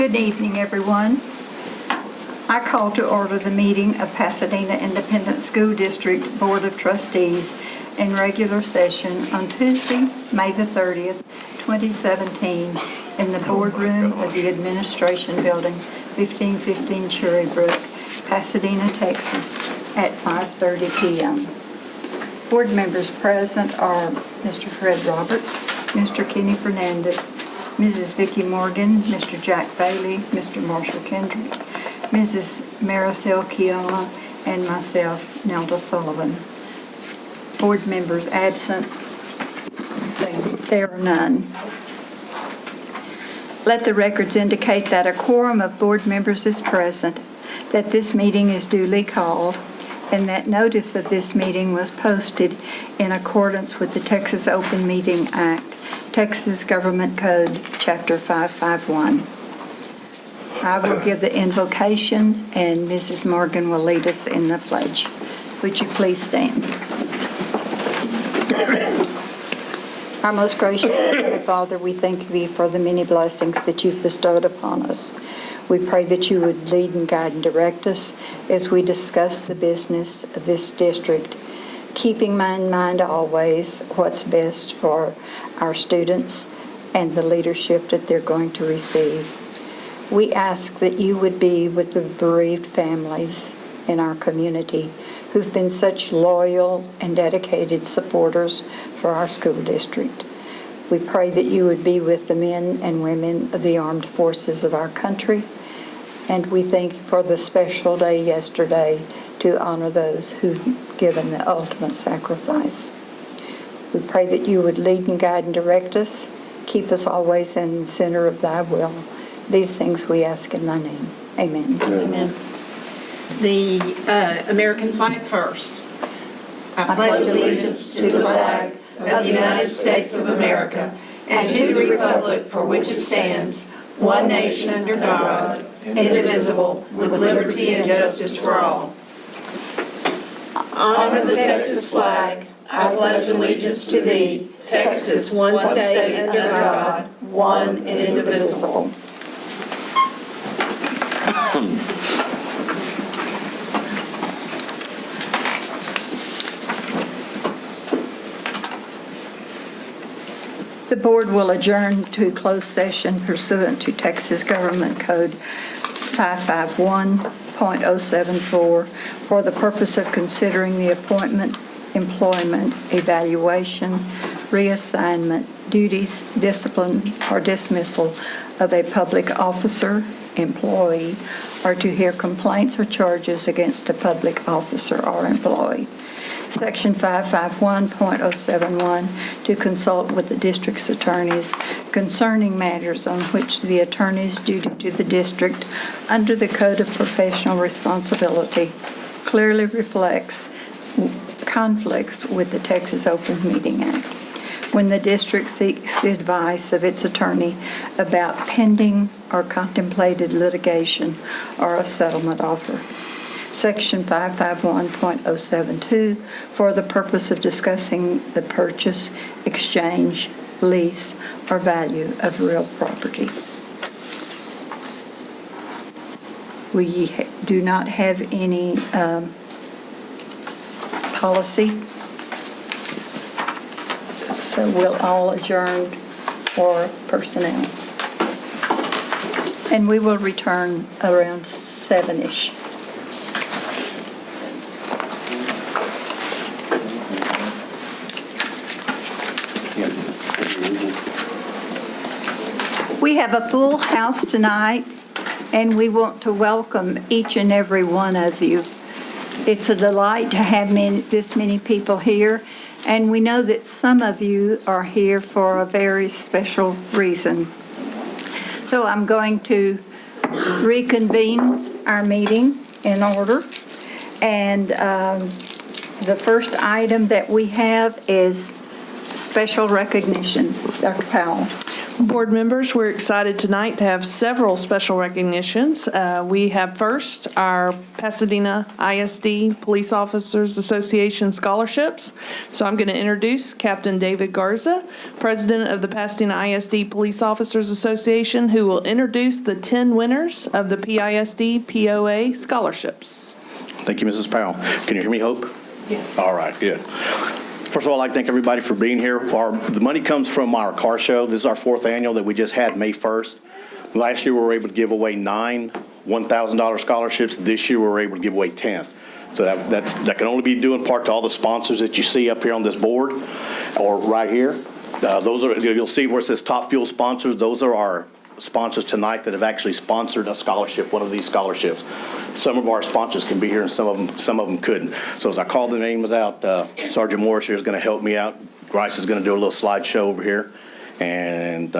Good evening, everyone. I call to order the meeting of Pasadena Independent School District Board of Trustees in regular session on Tuesday, May the 30th, 2017, in the boardroom of the Administration Building, 1515 Cherrybrook, Pasadena, Texas, at 5:30 p.m. Board members present are Mr. Fred Roberts, Mr. Kenny Fernandez, Mrs. Vicki Morgan, Mr. Jack Bailey, Mr. Marshall Kendrick, Mrs. Maricel Kioma, and myself, Nelda Sullivan. Board members absent, there are none. Let the records indicate that a quorum of board members is present, that this meeting is duly called, and that notice of this meeting was posted in accordance with the Texas Open Meeting Act, Texas Government Code, Chapter 551. I will give the invocation, and Mrs. Morgan will lead us in the pledge. Would you please stand? Our most gracious Heavenly Father, we thank Thee for the many blessings that You've bestowed upon us. We pray that You would lead and guide and direct us as we discuss the business of this district, keeping in mind always what's best for our students and the leadership that they're going to receive. We ask that You would be with the bereaved families in our community who've been such loyal and dedicated supporters for our school district. We pray that You would be with the men and women of the armed forces of our country, and we thank You for the special day yesterday to honor those who've given the ultimate sacrifice. We pray that You would lead and guide and direct us, keep us always in the center of Thy will. These things we ask in Thy name. Amen. Amen. The American flag first. I pledge allegiance to the flag of the United States of America and to the republic for which it stands, one nation under God, indivisible, with liberty and justice for all. Honor the Texas flag. I pledge allegiance to Thee, Texas, one state under God, one and indivisible. The board will adjourn to closed session pursuant to Texas Government Code 551.074 for the purpose of considering the appointment, employment, evaluation, reassignment, duties, discipline, or dismissal of a public officer, employee, or to hear complaints or charges against a public officer or employee. Section 551.071, to consult with the district's attorneys concerning matters on which the attorney's duty to the district under the Code of Professional Responsibility clearly reflects conflicts with the Texas Open Meeting Act. When the district seeks the advice of its attorney about pending or contemplated litigation or a settlement offer. Section 551.072, for the purpose of discussing the purchase, exchange, lease, or value of real property. We do not have any policy, so we'll all adjourn for personnel. And we will return around 7-ish. We have a full house tonight, and we want to welcome each and every one of you. It's a delight to have this many people here, and we know that some of you are here for a very special reason. So I'm going to reconvene our meeting in order, and the first item that we have is special recognitions. Dr. Powell. Board members, we're excited tonight to have several special recognitions. We have first our Pasadena ISD Police Officers Association scholarships. So I'm going to introduce Captain David Garza, President of the Pasadena ISD Police Officers Association, who will introduce the 10 winners of the PISD POA scholarships. Thank you, Mrs. Powell. Can you hear me, Hope? Yes. All right, good. First of all, I'd like to thank everybody for being here. The money comes from our car show. This is our 4th annual that we just had May 1st. Last year, we were able to give away 9 $1,000 scholarships. This year, we were able to give away 10. So that can only be due in part to all the sponsors that you see up here on this board or right here. Those are, you'll see where it says top fuel sponsors. Those are our sponsors tonight that have actually sponsored a scholarship, one of these scholarships. Some of our sponsors can be here and some of them couldn't. So as I call the names out, Sergeant Morris here is going to help me out. Grice is going to do a little slideshow over here. And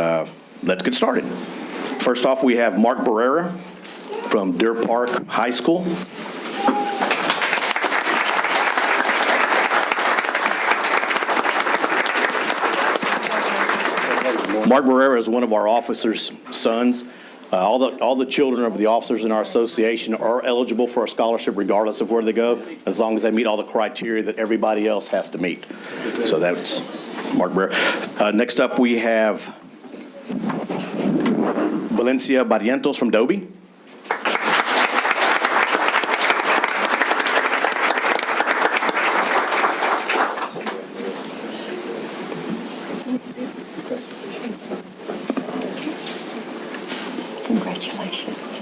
let's get started. First off, we have Mark Barrera from Deer Park High School. Mark Barrera is one of our officers' sons. All the children of the officers in our association are eligible for a scholarship regardless of where they go, as long as they meet all the criteria that everybody else has to meet. So that's Mark Barrera. Next up, we have Valencia Barrientos from Dobie. Congratulations.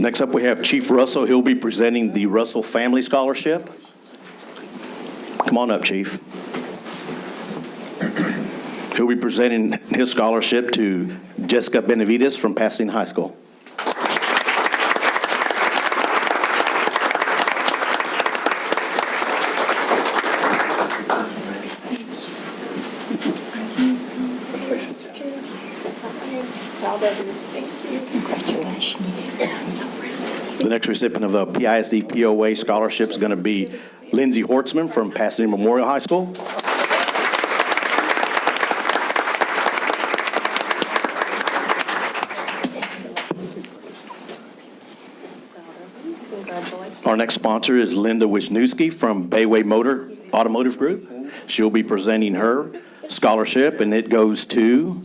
Next up, we have Chief Russell. He'll be presenting the Russell Family Scholarship. Come on up, Chief. He'll be presenting his scholarship to Jessica Benavides from Pasadena High School. Congratulations. The next recipient of the PISD POA scholarship is going to be Lindsay Hortzman from Pasadena Memorial High School. Our next sponsor is Linda Wisniewski from Bayway Motor Automotive Group. She'll be presenting her scholarship, and it goes to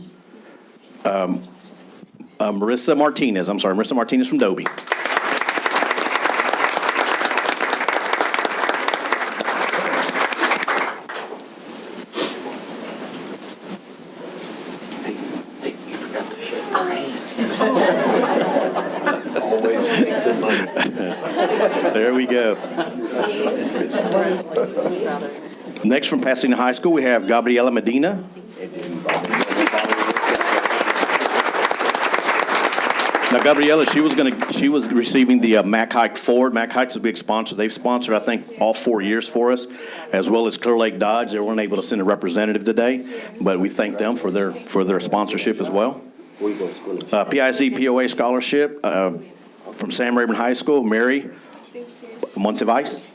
Marissa Martinez. Marissa Martinez from Dobie. There we go. Next from Pasadena High School, we have Gabriela Medina. Now, Gabriela, she was receiving the Mack Hike Ford. Mack Hike's a big sponsor. They've sponsored, I think, all 4 years for us, as well as Clear Lake Dodge. They weren't able to send a representative today, but we thank them for their sponsorship as well. PISD POA scholarship from Sam Rayburn High School, Mary Monsivice.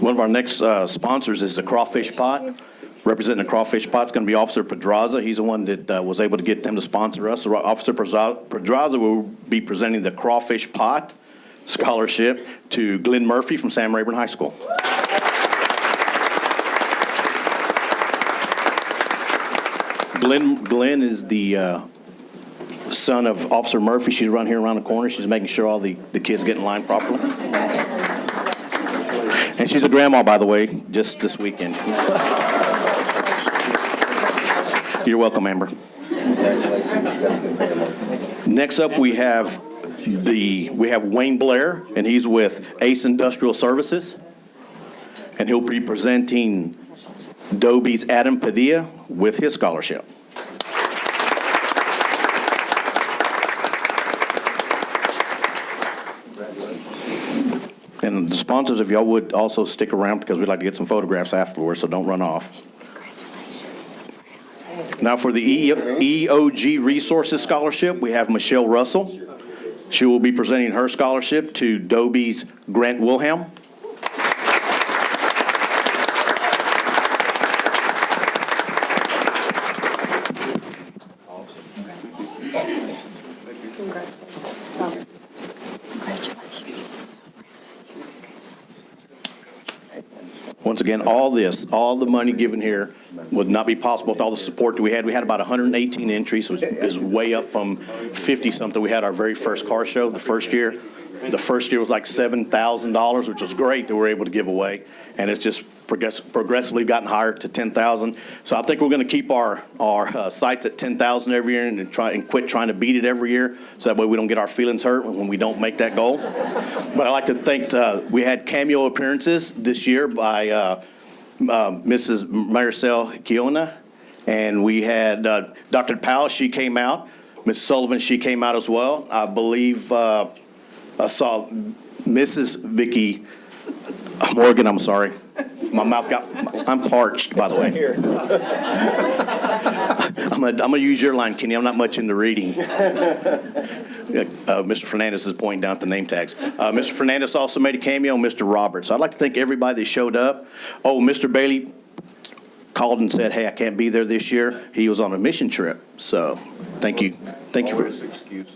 One of our next sponsors is the Crawfish Pot. Representing the Crawfish Pot is going to be Officer Pedraza. He's the one that was able to get them to sponsor us. So Officer Pedraza will be presenting the Crawfish Pot scholarship to Glenn Murphy from Sam Rayburn High School. Glenn is the son of Officer Murphy. She's around here around the corner. She's making sure all the kids get in line properly. And she's a grandma, by the way, just this weekend. You're welcome, Amber. Next up, we have Wayne Blair, and he's with Ace Industrial Services, and he'll be presenting Dobie's Adam Padilla with his scholarship. And the sponsors, if y'all would also stick around, because we'd like to get some photographs afterwards, so don't run off. Now for the EOG Resources Scholarship, we have Michelle Russell. She will be presenting her scholarship to Dobie's Grant Wilhelm. Once again, all the money given here would not be possible with all the support that we had. We had about 118 entries, which is way up from 50-something we had our very first car show the first year. The first year was like $7,000, which was great that we were able to give away. And it's just progressively gotten higher to $10,000. So I think we're going to keep our sights at $10,000 every year and quit trying to beat it every year, so that way we don't get our feelings hurt when we don't make that goal. But I'd like to thank, we had cameo appearances this year by Mrs. Maricel Kiona, and we had Dr. Powell, she came out. Ms. Sullivan, she came out as well. I believe I saw Mrs. Vicky Morgan, I'm sorry. My mouth I'm parched, by the way. I'm gonna use your line, Kenny. I'm not much into reading. Mr. Fernandez is pointing down at the name tags. Mr. Fernandez also made a cameo, Mr. Roberts. I'd like to thank everybody that showed up. Oh, Mr. Bailey called and said, hey, I can't be there this year. He was on a mission trip. So thank you. Thank you for excuses.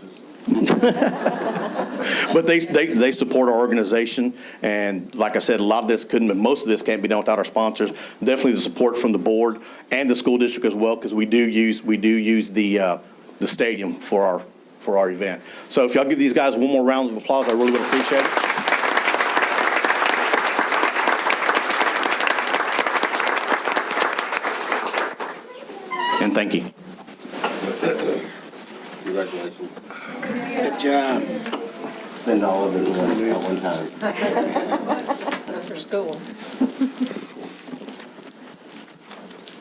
But they support our organization, and like I said, most of this can't be done without our sponsors. Definitely the support from the board and the school district as well, because we do use the stadium for our event. So if y'all give these guys one more round of applause, I really would appreciate it. And thank you. Congratulations. Good job. Spend all of it at one time. For school.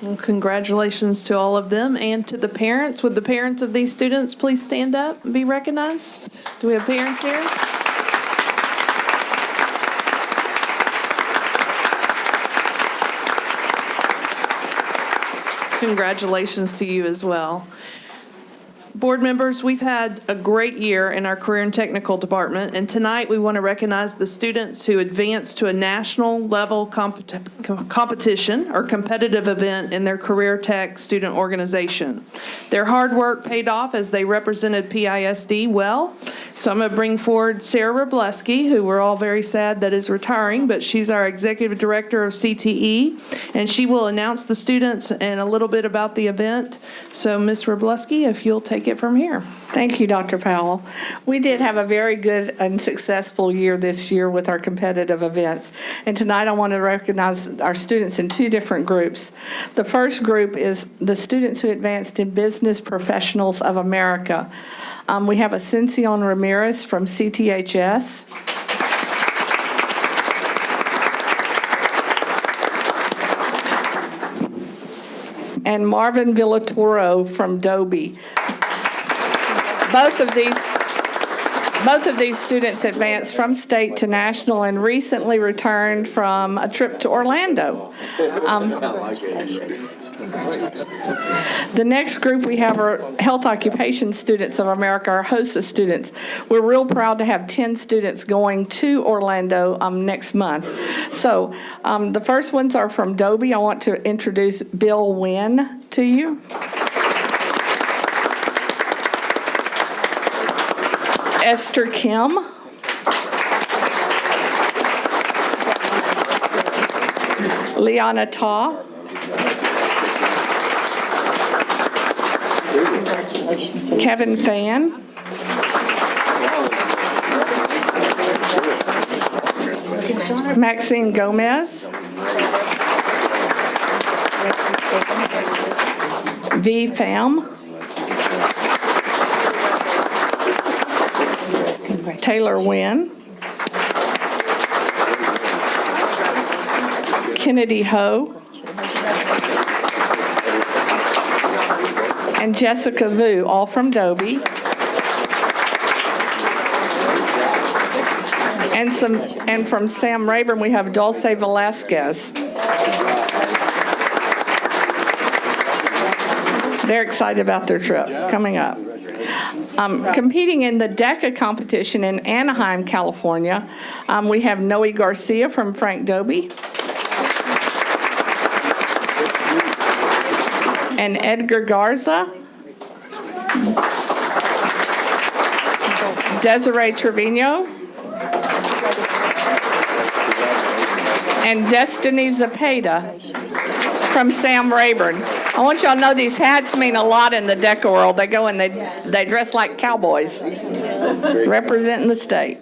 Well, congratulations to all of them and to the parents. Would the parents of these students please stand up and be recognized? Do we have parents here? Congratulations to you as well. Board members, we've had a great year in our career and technical department, and tonight we want to recognize the students who advanced to a national level competition or competitive event in their career tech student organization. Their hard work paid off as they represented PISD well. So I'm going to bring forward Sarah Robleski, who we're all very sad that is retiring, but she's our executive director of CTE, and she will announce the students and a little bit about the event. So Ms. Robleski, if you'll take it from here. Thank you, Dr. Powell. We did have a very good and successful year this year with our competitive events. And tonight I want to recognize our students in two different groups. The first group is the students who advanced in Business Professionals of America. We have Ascension Ramirez from CTHS. And Marvin Villatoro from Dobie. Both of these students advanced from state to national and recently returned from a trip to Orlando. The next group we have are Health Occupation Students of America, our HOSA students. We're real proud to have 10 students going to Orlando next month. So the first ones are from Dobie. I want to introduce Bill Wynn to you. Esther Kim. Liana Ta. Kevin Fan. Maxine Gomez. V. Pham. Taylor Wynn. Kennedy Ho. And Jessica Vu, all from Dobie. And from Sam Rayburn, we have Dulce Velasquez. They're excited about their trip coming up. Competing in the DECA competition in Anaheim, California, we have Noe Garcia from Frank Dobie and Edgar Garza, Desiree Trevino, and Destiny Zepeda from Sam Rayburn. I want y'all to know these hats mean a lot in the DECA world. They go and they dress like cowboys, representing the state.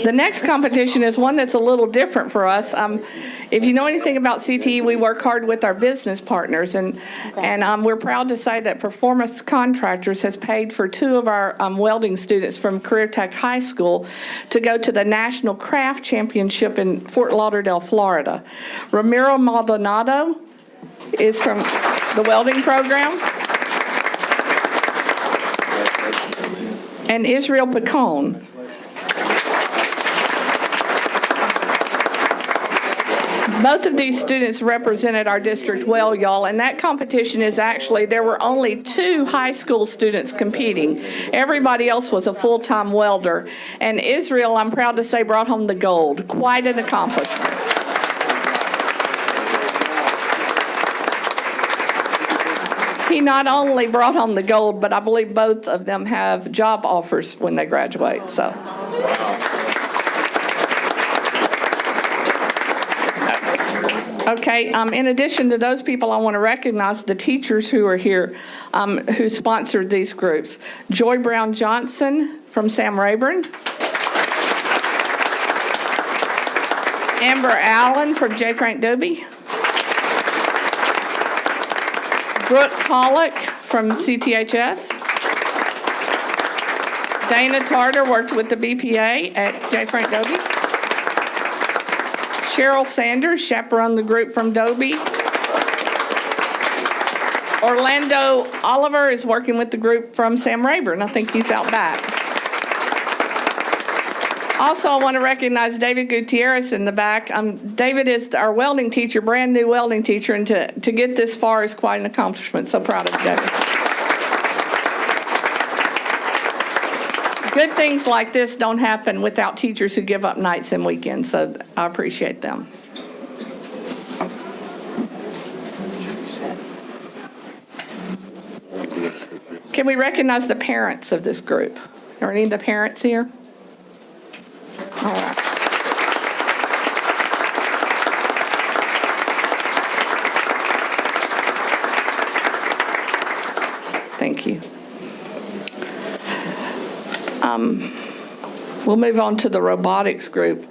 The next competition is one that's a little different for us. If you know anything about CTE, we work hard with our business partners, and we're proud to say that Performance Contractors has paid for 2 of our welding students from Career Tech High School to go to the National Craft Championship in Fort Lauderdale, Florida. Ramiro Maldonado is from the welding program, and Israel Picone. Both of these students represented our district well, y'all, and that competition is actually, there were only 2 high school students competing. Everybody else was a full-time welder, and Israel, I'm proud to say, brought home the gold. Quite an accomplishment. He not only brought home the gold, but I believe both of them have job offers when they graduate, so. Okay, in addition to those people, I want to recognize the teachers who are here who sponsored these groups. Joy Brown Johnson from Sam Rayburn. Amber Allen from J. Frank Dobie. Brooke Pollock from CTHS. Dana Tarter worked with the BPA at J. Frank Dobie. Cheryl Sanders chaperoned the group from Dobie. Orlando Oliver is working with the group from Sam Rayburn. I think he's out back. Also, I want to recognize David Gutierrez in the back. David is our welding teacher, brand new welding teacher, and to get this far is quite an accomplishment. So proud of David. Good things like this don't happen without teachers who give up nights and weekends, so I appreciate them. Can we recognize the parents of this group? Are any of the parents here? All right. Thank you. We'll move on to the robotics group.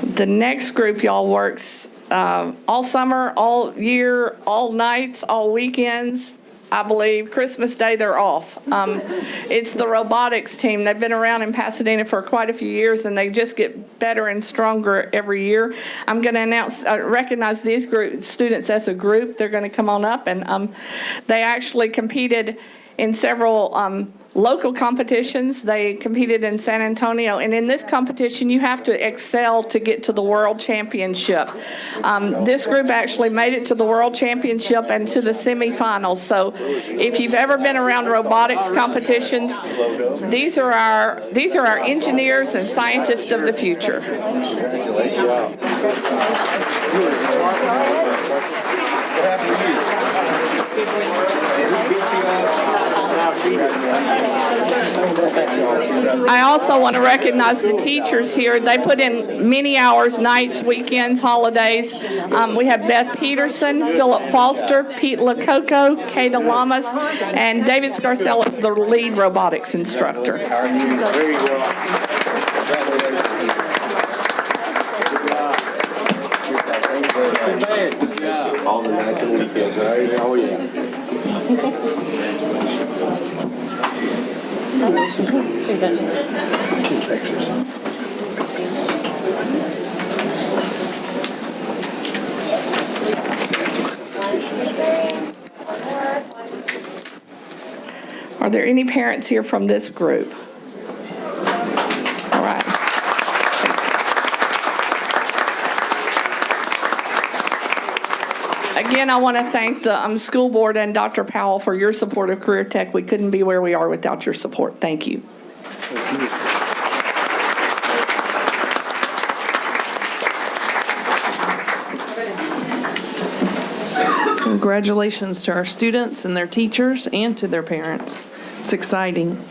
The next group, y'all, works all summer, all year, all nights, all weekends. I believe Christmas Day they're off. It's the robotics team. They've been around in Pasadena for quite a few years, and they just get better and stronger every year. I'm going to recognize these students as a group. They're going to come on up, and they actually competed in several local competitions. They competed in San Antonio, and in this competition you have to excel to get to the World Championship. This group actually made it to the World Championship and to the semifinals. So if you've ever been around robotics competitions, these are our engineers and scientists of the future. I also want to recognize the teachers here. They put in many hours, nights, weekends, holidays. We have Beth Peterson, Philip Foster, Pete Lococo, Kata Lamas, and David Scarcella is the lead robotics instructor. All the nights and weekends, right? Oh, yeah. Are there any parents here from this group? All right. Again, I want to thank the school board and Dr. Powell for your support of Career Tech. We couldn't be where we are without your support. Thank you. Congratulations to our students and their teachers and to their parents. It's exciting.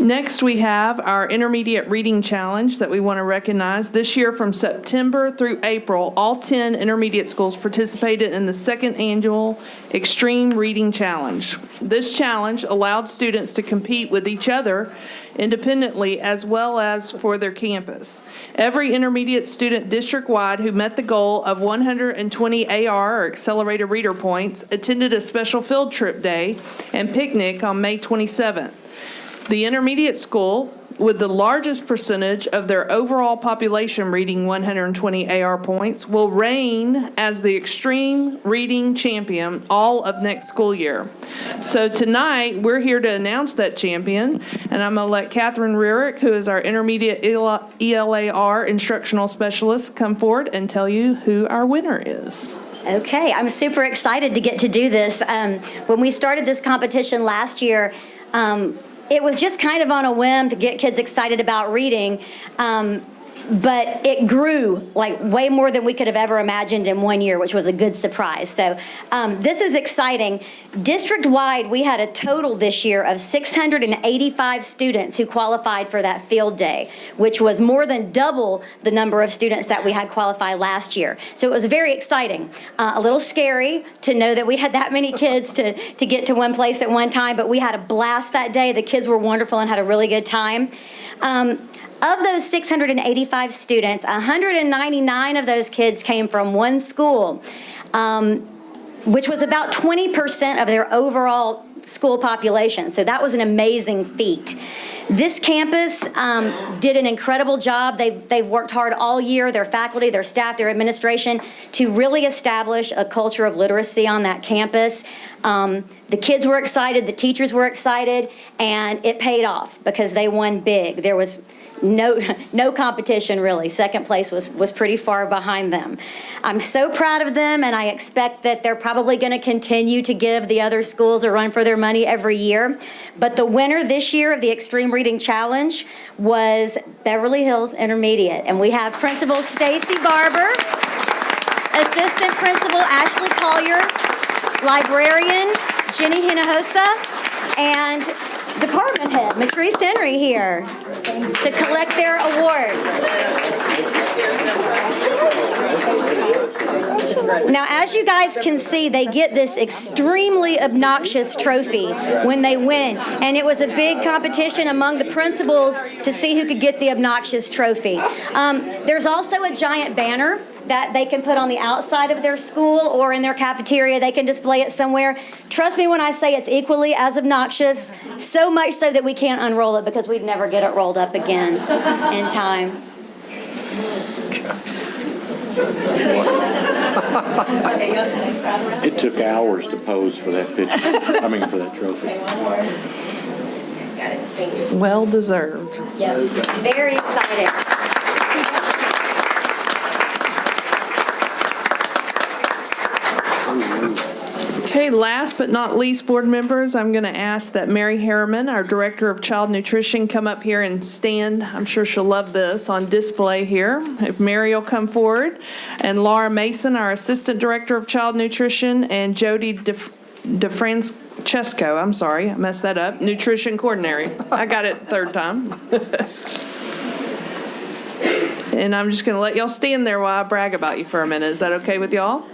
Next, we have our Intermediate Reading Challenge that we want to recognize. This year, from September through April, all 10 intermediate schools participated in the second annual Extreme Reading Challenge. This challenge allowed students to compete with each other independently as well as for their campus. Every intermediate student district-wide who met the goal of 120 AR, or Accelerated Reader Points, attended a special field trip day and picnic on May 27th. The intermediate school with the largest percentage of their overall population reading 120 AR points will reign as the extreme reading champion all of next school year. So tonight, we're here to announce that champion, and I'm going to let Catherine Rearick, who is our intermediate ELAR instructional specialist, come forward and tell you who our winner is. Okay, I'm super excited to get to do this. When we started this competition last year, it was just kind of on a whim to get kids excited about reading, but it grew like way more than we could have ever imagined in 1 year, which was a good surprise. So this is exciting. District-wide, we had a total this year of 685 students who qualified for that field day, which was more than double the number of students that we had qualify last year. So it was very exciting. A little scary to know that we had that many kids to get to one place at one time, but we had a blast that day. The kids were wonderful and had a really good time. Of those 685 students, 199 of those kids came from one school, which was about 20% of their overall school population. So that was an amazing feat. This campus did an incredible job. They've worked hard all year, their faculty, their staff, their administration, to really establish a culture of literacy on that campus. The kids were excited, the teachers were excited, and it paid off because they won big. There was no competition, really. Second place was pretty far behind them. I'm so proud of them, and I expect that they're probably going to continue to give the other schools a run for their money every year. But the winner this year of the Extreme Reading Challenge was Beverly Hills Intermediate, and we have Principal Stacy Barber, Assistant Principal Ashley Collier, Librarian Jenny Hinojosa, and Department Head Matrice Henry here to collect their award. Now, as you guys can see, they get this extremely obnoxious trophy when they win, and it was a big competition among the principals to see who could get the obnoxious trophy. There's also a giant banner that they can put on the outside of their school or in their cafeteria. They can display it somewhere. Trust me when I say it's equally as obnoxious, so much so that we can't unroll it because we'd never get it rolled up again in time. It took hours to pose for that picture. I mean, for that trophy. Well deserved. Yes, very excited. Okay, last but not least, board members, I'm going to ask that Mary Harriman, our Director of Child Nutrition, come up here and stand. I'm sure she'll love this on display here. If Mary will come forward. And Laura Mason, our Assistant Director of Child Nutrition, and Jody DeFrancesco, I'm sorry, I messed that up, Nutrition Coordinator. I got it third time. And I'm just going to let y'all stand there while I brag about you for a minute. Is that okay with y'all?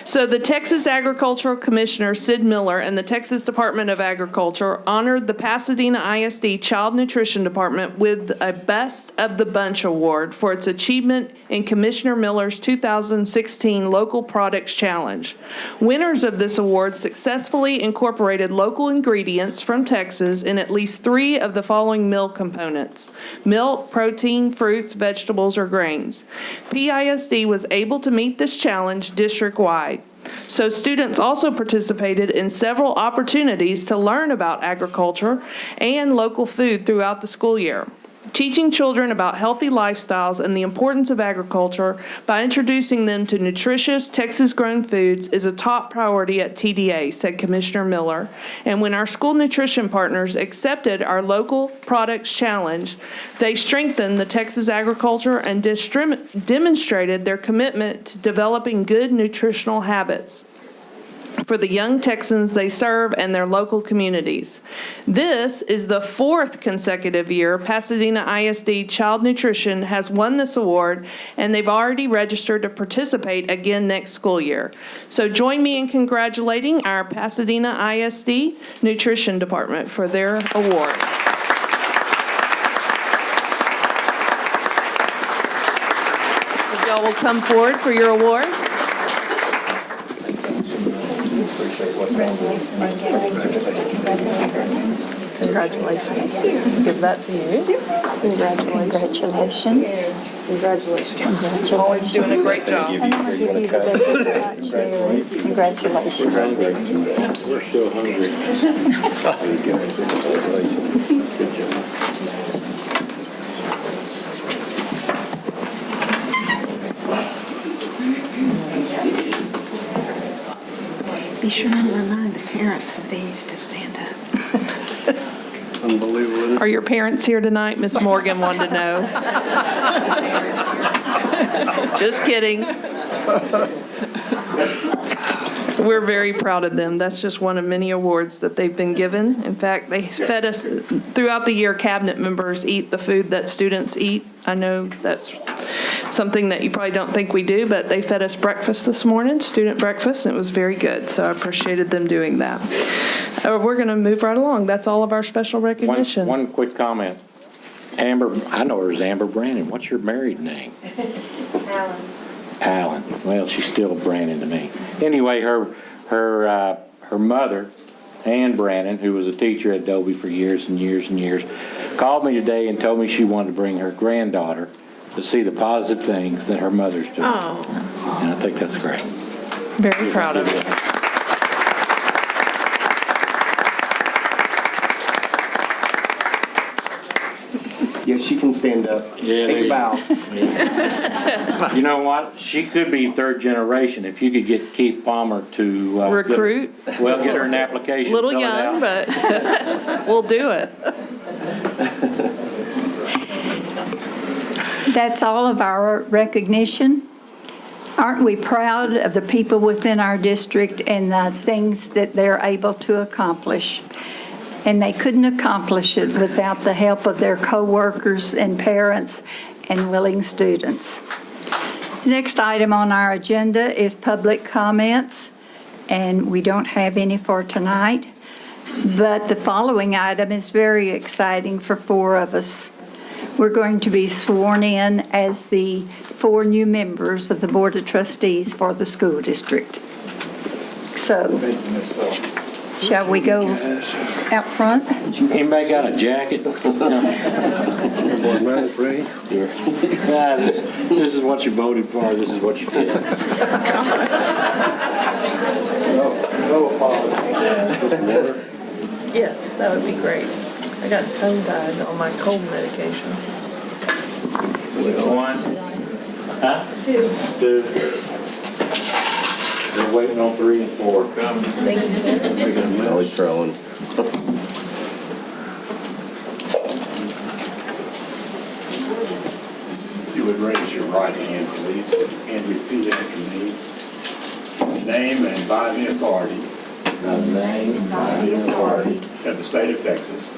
So the Texas Agricultural Commissioner, Sid Miller, and the Texas Department of Agriculture honored the Pasadena ISD Child Nutrition Department with a Best of the Bunch award for its achievement in Commissioner Miller's 2016 Local Products Challenge. Winners of this award successfully incorporated local ingredients from Texas in at least 3 of the following meal components: milk, protein, fruits, vegetables, or grains. PISD was able to meet this challenge district-wide. So students also participated in several opportunities to learn about agriculture and local food throughout the school year. Teaching children about healthy lifestyles and the importance of agriculture by introducing them to nutritious Texas-grown foods is a top priority at TDA, said Commissioner Miller. And when our school nutrition partners accepted our local products challenge, they strengthened the Texas agriculture and demonstrated their commitment to developing good nutritional habits for the young Texans they serve and their local communities. This is the 4th consecutive year Pasadena ISD Child Nutrition has won this award, and they've already registered to participate again next school year. So join me in congratulating our Pasadena ISD Nutrition Department for their award. If y'all will come forward for your award. Congratulations. Give that to you. Congratulations. Congratulations. Always doing a great job. And I'm going to give you the best. Congratulations. We're still hungry. Congratulations. Good job. Be sure and remind the parents of these to stand up. Unbelievable. Are your parents here tonight? Miss Morgan wanted to know. Just kidding. We're very proud of them. That's just one of many awards that they've been given. In fact, they fed us throughout the year. Cabinet members eat the food that students eat. I know that's something that you probably don't think we do, but they fed us breakfast this morning, student breakfast, and it was very good. So I appreciated them doing that. We're going to move right along. That's all of our special recognition. One quick comment. Amber, I know her as Amber Brandon. What's your married name? Alan. Well, she's still Brandon to me. Anyway, her mother, Ann Brandon, who was a teacher at Dobie for years and years and years, called me today and told me she wanted to bring her granddaughter to see the positive things that her mother's doing. Oh, And I think that's great. very proud of you. Yes, she can stand up. Yeah, Take a bow. You know what? She could be third generation if you could get Keith Palmer to Recruit. Get her an application. Little fill it young, out. but we'll do it. That's all of our recognition. Aren't we proud of the people within our district and the things that they're able to accomplish? And they couldn't accomplish it without the help of their coworkers and parents and willing students. The next item on our agenda is public comments, and we don't have any for tonight. But the following item is very exciting for 4 of us. We're going to be sworn in as the 4 new members of the Board of Trustees for the school district. So, shall we go out front? Anybody got a jacket? This is what you voted for. This is what you get. Yes, that would be great. I got tongue-tied on my cold medication. 1. Huh? 2. They're waiting on 3 and 4. Thank you, sir. Always trolling. If you would raise your right hand, please, and repeat after me. Name and by the authority of the state of Texas.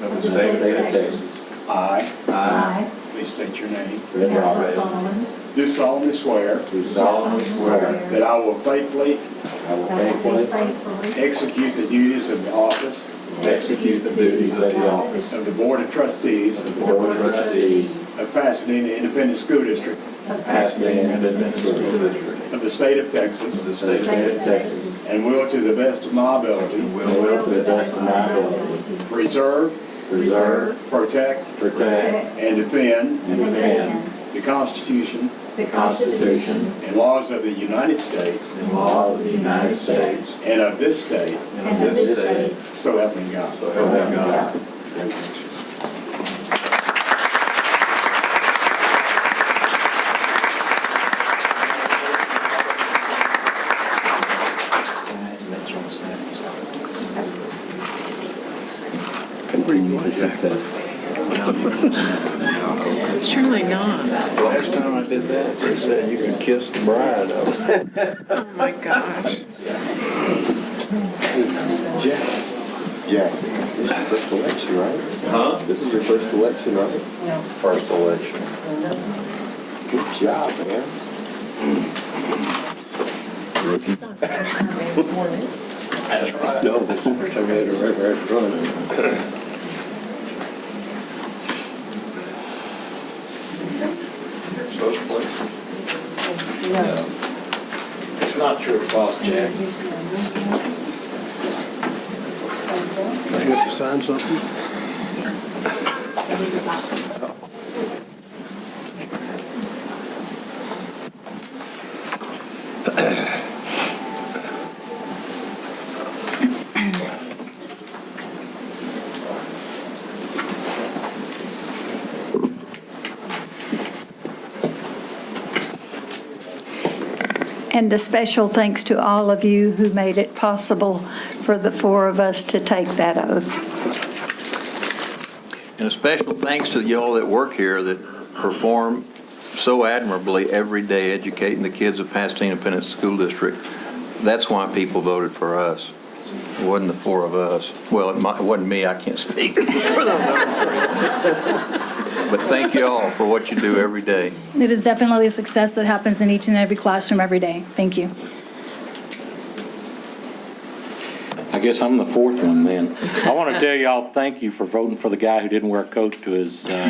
I, please state your name. Do solemnly swear that I will faithfully execute the duties of the office of the Board of Trustees of Pasadena Independent School District of the state of Texas, and will to the best of my ability preserve, protect, and defend the Constitution and laws of the United States and of this state, so help me God. Congratulations. Surely not. Last time I did that, they said you could kiss the bride. Oh, my gosh. Jack, this is your first election, right? Huh? This is your first election, right? First election. Good job, man. That's right. No, this is the first time I had a record run. First place? No. It's not true or false, Jack. You have to sign something? And a special thanks to all of you who made it possible for the four of us to take that oath. And a special thanks to y'all that work here that perform so admirably every day educating the kids of Pasadena Independent School District. That's why people voted for us. It wasn't the four of us. Well, it wasn't me, I can't speak. But thank you all for what you do every day. It is definitely a success that happens in each and every classroom every day. Thank you. I guess I'm the fourth one then. I want to tell y'all, thank you for voting for the guy who didn't wear a coat to his swearing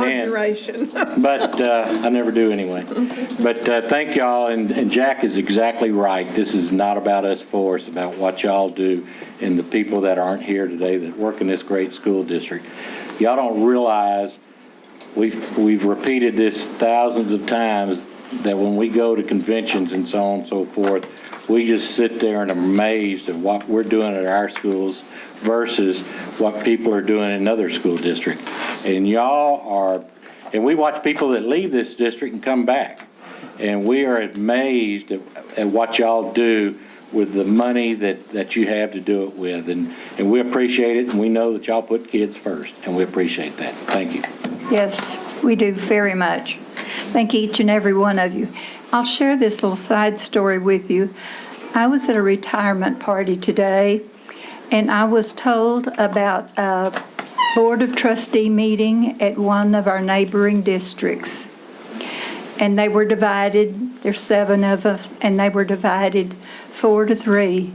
in. Inauguration. But I never do anyway. But thank y'all, and Jack is exactly right. This is not about us four. It's about what y'all do and the people that aren't here today that work in this great school district. Y'all don't realize, we've repeated this thousands of times, that when we go to conventions and so on and so forth, we just sit there and amazed at what we're doing at our schools versus what people are doing in another school district. And y'all are, and we watch people that leave this district and come back. And we are amazed at what y'all do with the money that you have to do it with. And we appreciate it, and we know that y'all put kids first, and we appreciate that. Thank you. Yes, we do very much. Thank each and every one of you. I'll share this little side story with you. I was at a retirement party today, and I was told about a Board of Trustee meeting at one of our neighboring districts. And they were divided, there's 7 of us, and they were divided 4-3.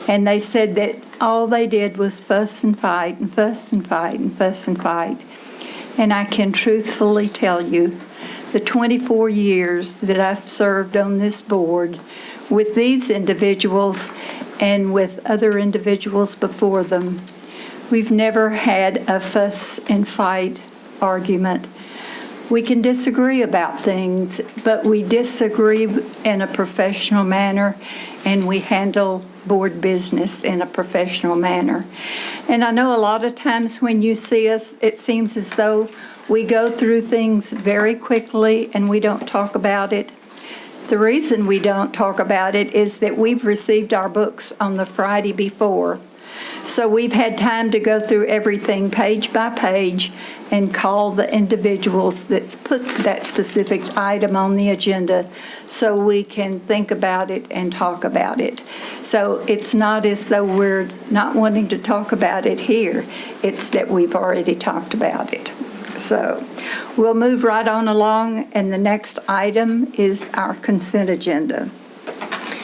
And they said that all they did was fuss and fight and fuss and fight and fuss and fight. And I can truthfully tell you, the 24 years that I've served on this board with these individuals and with other individuals before them, we've never had a fuss and fight argument. We can disagree about things, but we disagree in a professional manner, and we handle board business in a professional manner. And I know a lot of times when you see us, it seems as though we go through things very quickly and we don't talk about it. The reason we don't talk about it is that we've received our books on the Friday before. So we've had time to go through everything page by page and call the individuals that's put that specific item on the agenda so we can think about it and talk about it. So it's not as though we're not wanting to talk about it here. It's that we've already talked about it. So we'll move right on along, and the next item is our consent agenda.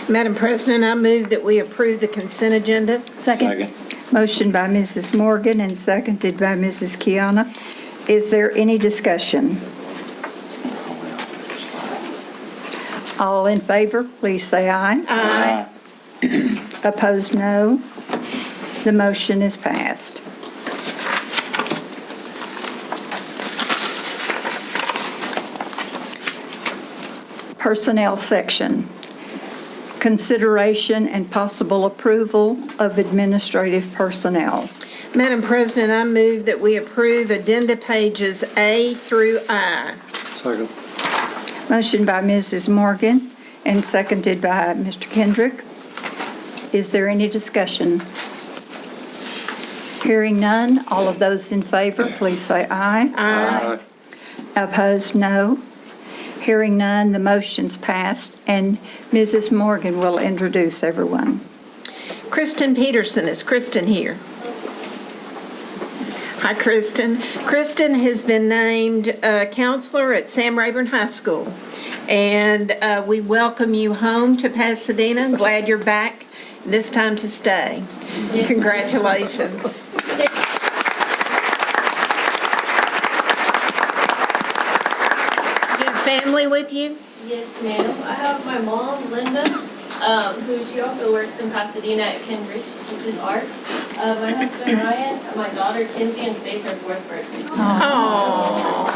Madam President, I move that we approve the consent agenda. Second. Motion by Mrs. Morgan and seconded by Mrs. Kiana. Is there any discussion? All in favor, please say aye. Aye. Opposed, no. The motion is passed. Personnel section. Consideration and possible approval of administrative personnel. Madam President, I move that we approve addenda pages A through I. Second. Motion by Mrs. Morgan and seconded by Mr. Kendrick. Is there any discussion? Hearing none, all of those in favor, please say aye. Aye. Opposed, no. Hearing none, the motion's passed, and Mrs. Morgan will introduce everyone. Kristen Peterson, is Kristen here? Hi, Kristen. Kristen has been named counselor at Sam Rayburn High School, and we welcome you home to Pasadena. Glad you're back, this time to stay. Congratulations. Do you have family with you? Yes, ma'am. I have my mom, Linda, who she also works in Pasadena at Cambridge. She teaches art. My husband, Ryan, and my daughter, Kinsey, and today's her 4th birthday. Aww.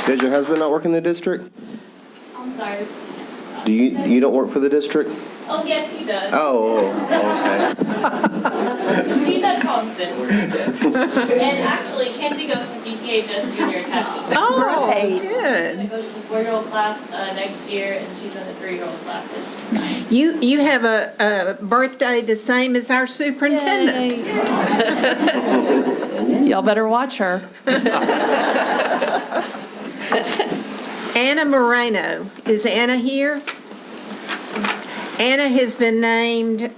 Does your husband not work in the district? I'm sorry. You don't work for the district? Oh, yes, he does. Oh, okay. He's at Thompson. And actually, Kinsey goes to CTHS Junior Academy. Oh, She's good. going to go to the 4-year-old class next year, and she's in the 3-year-old class. You have a birthday the same as our superintendent. Y'all better watch her. Anna Moreno. Is Anna here? Anna has been named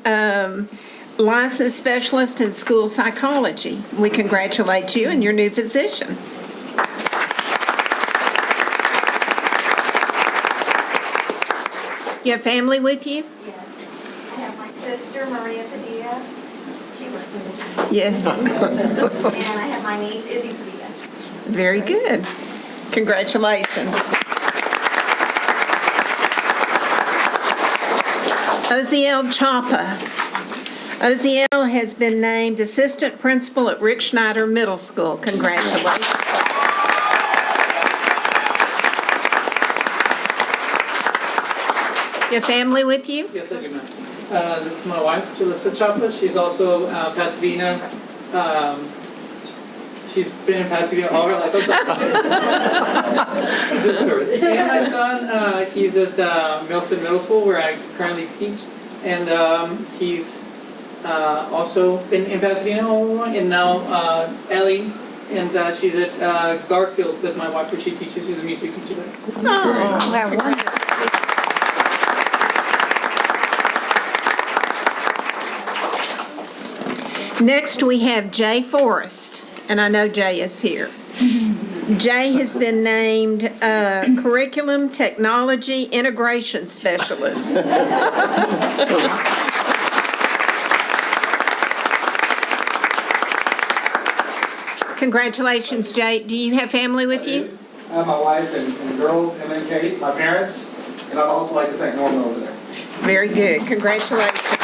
licensed specialist in school psychology. We congratulate you in your new position. You have family with you? Yes. I have my sister, Maria Padilla. She works in Michigan. Yes. And I have my niece, Izzy Padilla. Very good. Congratulations. Oziel Chapa. Oziel has been named assistant principal at Rick Schneider Middle School. Congratulations. Your family with you? Yes, I do, ma'am. This is my wife, Jalissa Chapa. She's also Pasadena. She's been in Pasadena all her life. I'm sorry. Just hers. And my son, he's at Millston Middle School, where I currently teach. And he's also been in Pasadena all along. And now Ellie, and she's at Garfield with my wife, where she teaches. She's a music teacher there. Oh, wow. Next, we have Jay Forrest, and I know Jay is here. Jay has been named Curriculum Technology Integration Specialist. Congratulations, Jay. Do you have family with you? I have my wife and girls, Emma and Kate, my parents, and I'd also like to thank Norman over there. Very good. Congratulations.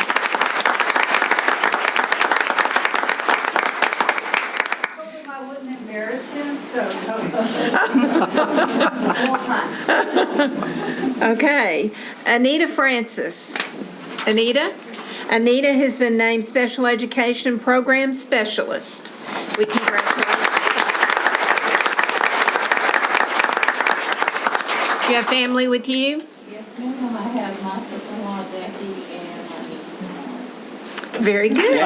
I wouldn't embarrass him, so. Okay, Anita Francis. Anita? Anita has been named Special Education Program Specialist. We congratulate you. Do you have family with you? Yes, ma'am. I have my sister-in-law, Jackie, and my niece. Very good.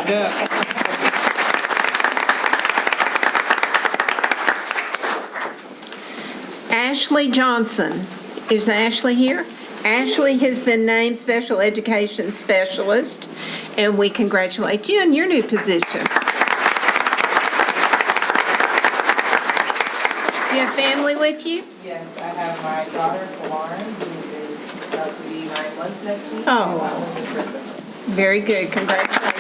Ashley Johnson. Is Ashley here? Ashley has been named Special Education Specialist, and we congratulate you on your new position. Do you have family with you? Yes, I have my daughter, Lauren, who is about to be 9 months next week. Oh. And my husband, Christopher. Very good. Congratulations.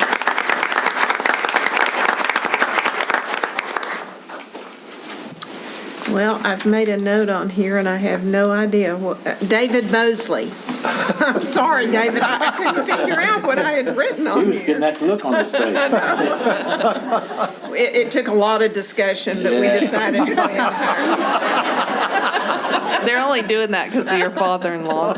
Well, I've made a note on here, and I have no idea. David Mosley. I'm sorry, David. I couldn't figure out what I had written on He was here. getting that look on his face. It took a lot of discussion, but we decided to go ahead and hire him. They're only doing that because of your father-in-law.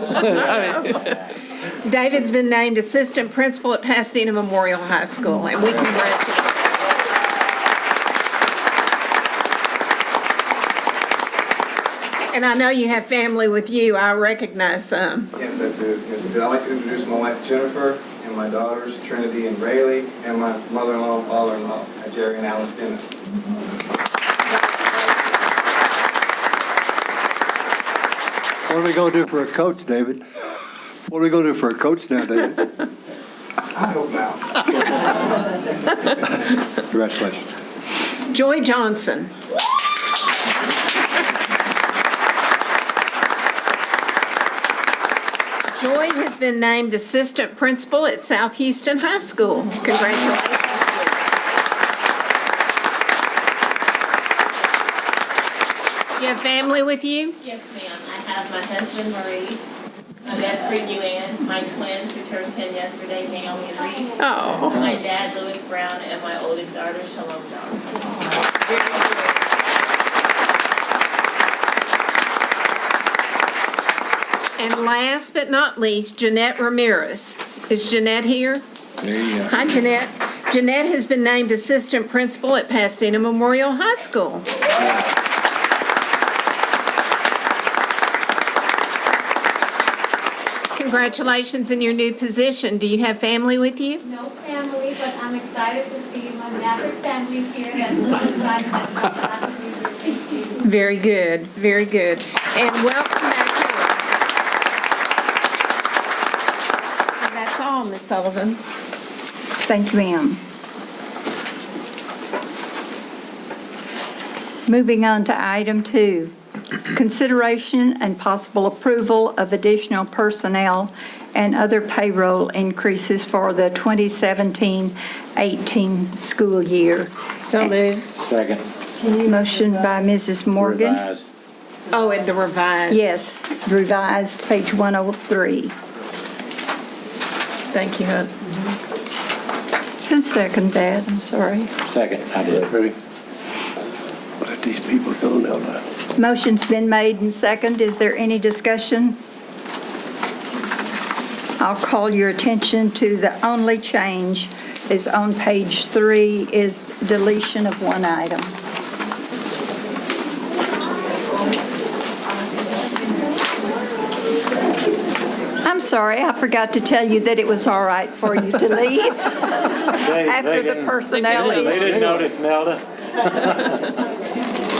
David's been named Assistant Principal at Pasadena Memorial High School, and we congratulate him. And I know you have family with you. I recognize some. Yes, I do. Yes, I do. I'd like to introduce my wife Jennifer and my daughters Trinity and Rayleigh, and my mother-in-law and father-in-law, Jerry and Alice Dennis. What are we going to do for a coach, David? What are we going to do for a coach now, David? I hope now. Congratulations. Joy Johnson. Joy has been named assistant principal at South Houston High School. Congratulations. You have family with you? Yes, ma'am. I have my husband Maurice, my best friend Luann, my twins who turned 10 yesterday, Naomi and Reese. Oh. My dad, Louis Brown, and my oldest daughter, Shalom Johnson. And last but not least, Jeanette Ramirez. Is Jeanette here? There you go. Hi, Jeanette. Jeanette has been named assistant principal at Pasadena Memorial High School. Congratulations in your new position. Do you have family with you? No family, but I'm excited to see my Maverick family here. That's so exciting that my class is here. Thank you. Very good, very good. And welcome back home. And that's all, Ms. Sullivan. Thank you, ma'am. Moving on to item 2, consideration and possible approval of additional personnel and other payroll increases for the 2017-18 school year. So moved. Second. Motion by Mrs. Morgan. Revised. Oh, and the revised. Yes, revised, page 103. Thank you, Hunt. Who seconded that? I'm sorry. Second, I did. Ruby? Let these people go now. Motion's been made and second. Is there any discussion? I'll call your attention to the only change is on page 3 is deletion of one item. I'm sorry, I forgot to tell you that it was all right for you to leave after the personnel. They didn't notice, Nelda.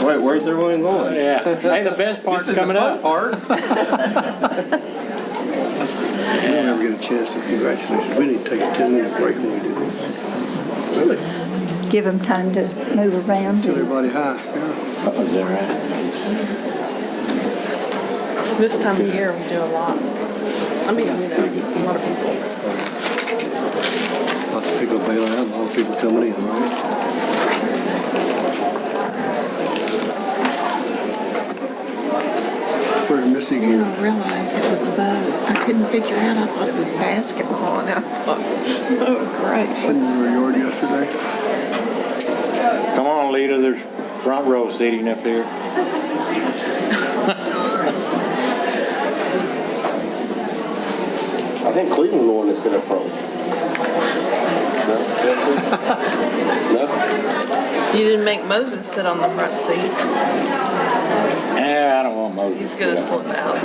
Wait, where's everyone going? Yeah. Hey, the best part's coming up. Part? We don't ever get a chance to congratulations. We need to take a 10-minute break when we do this. Really? Give them time to move around. Tell everybody hi. Is that right? This time of year, we do a lot. I mean, you know, a lot of people. Lots of people bailing out, a lot of people coming in, right? Where's Missy I again? didn't realize it was a boat. I couldn't figure out. I thought it was basketball, and I thought, oh, great. Wasn't in your yard yesterday? Come on, Lita, there's front row seating up here. I think Cleveland will want to sit up front. No? You didn't make Moses sit on the front seat. Yeah, I don't want Moses. He's gonna slip out.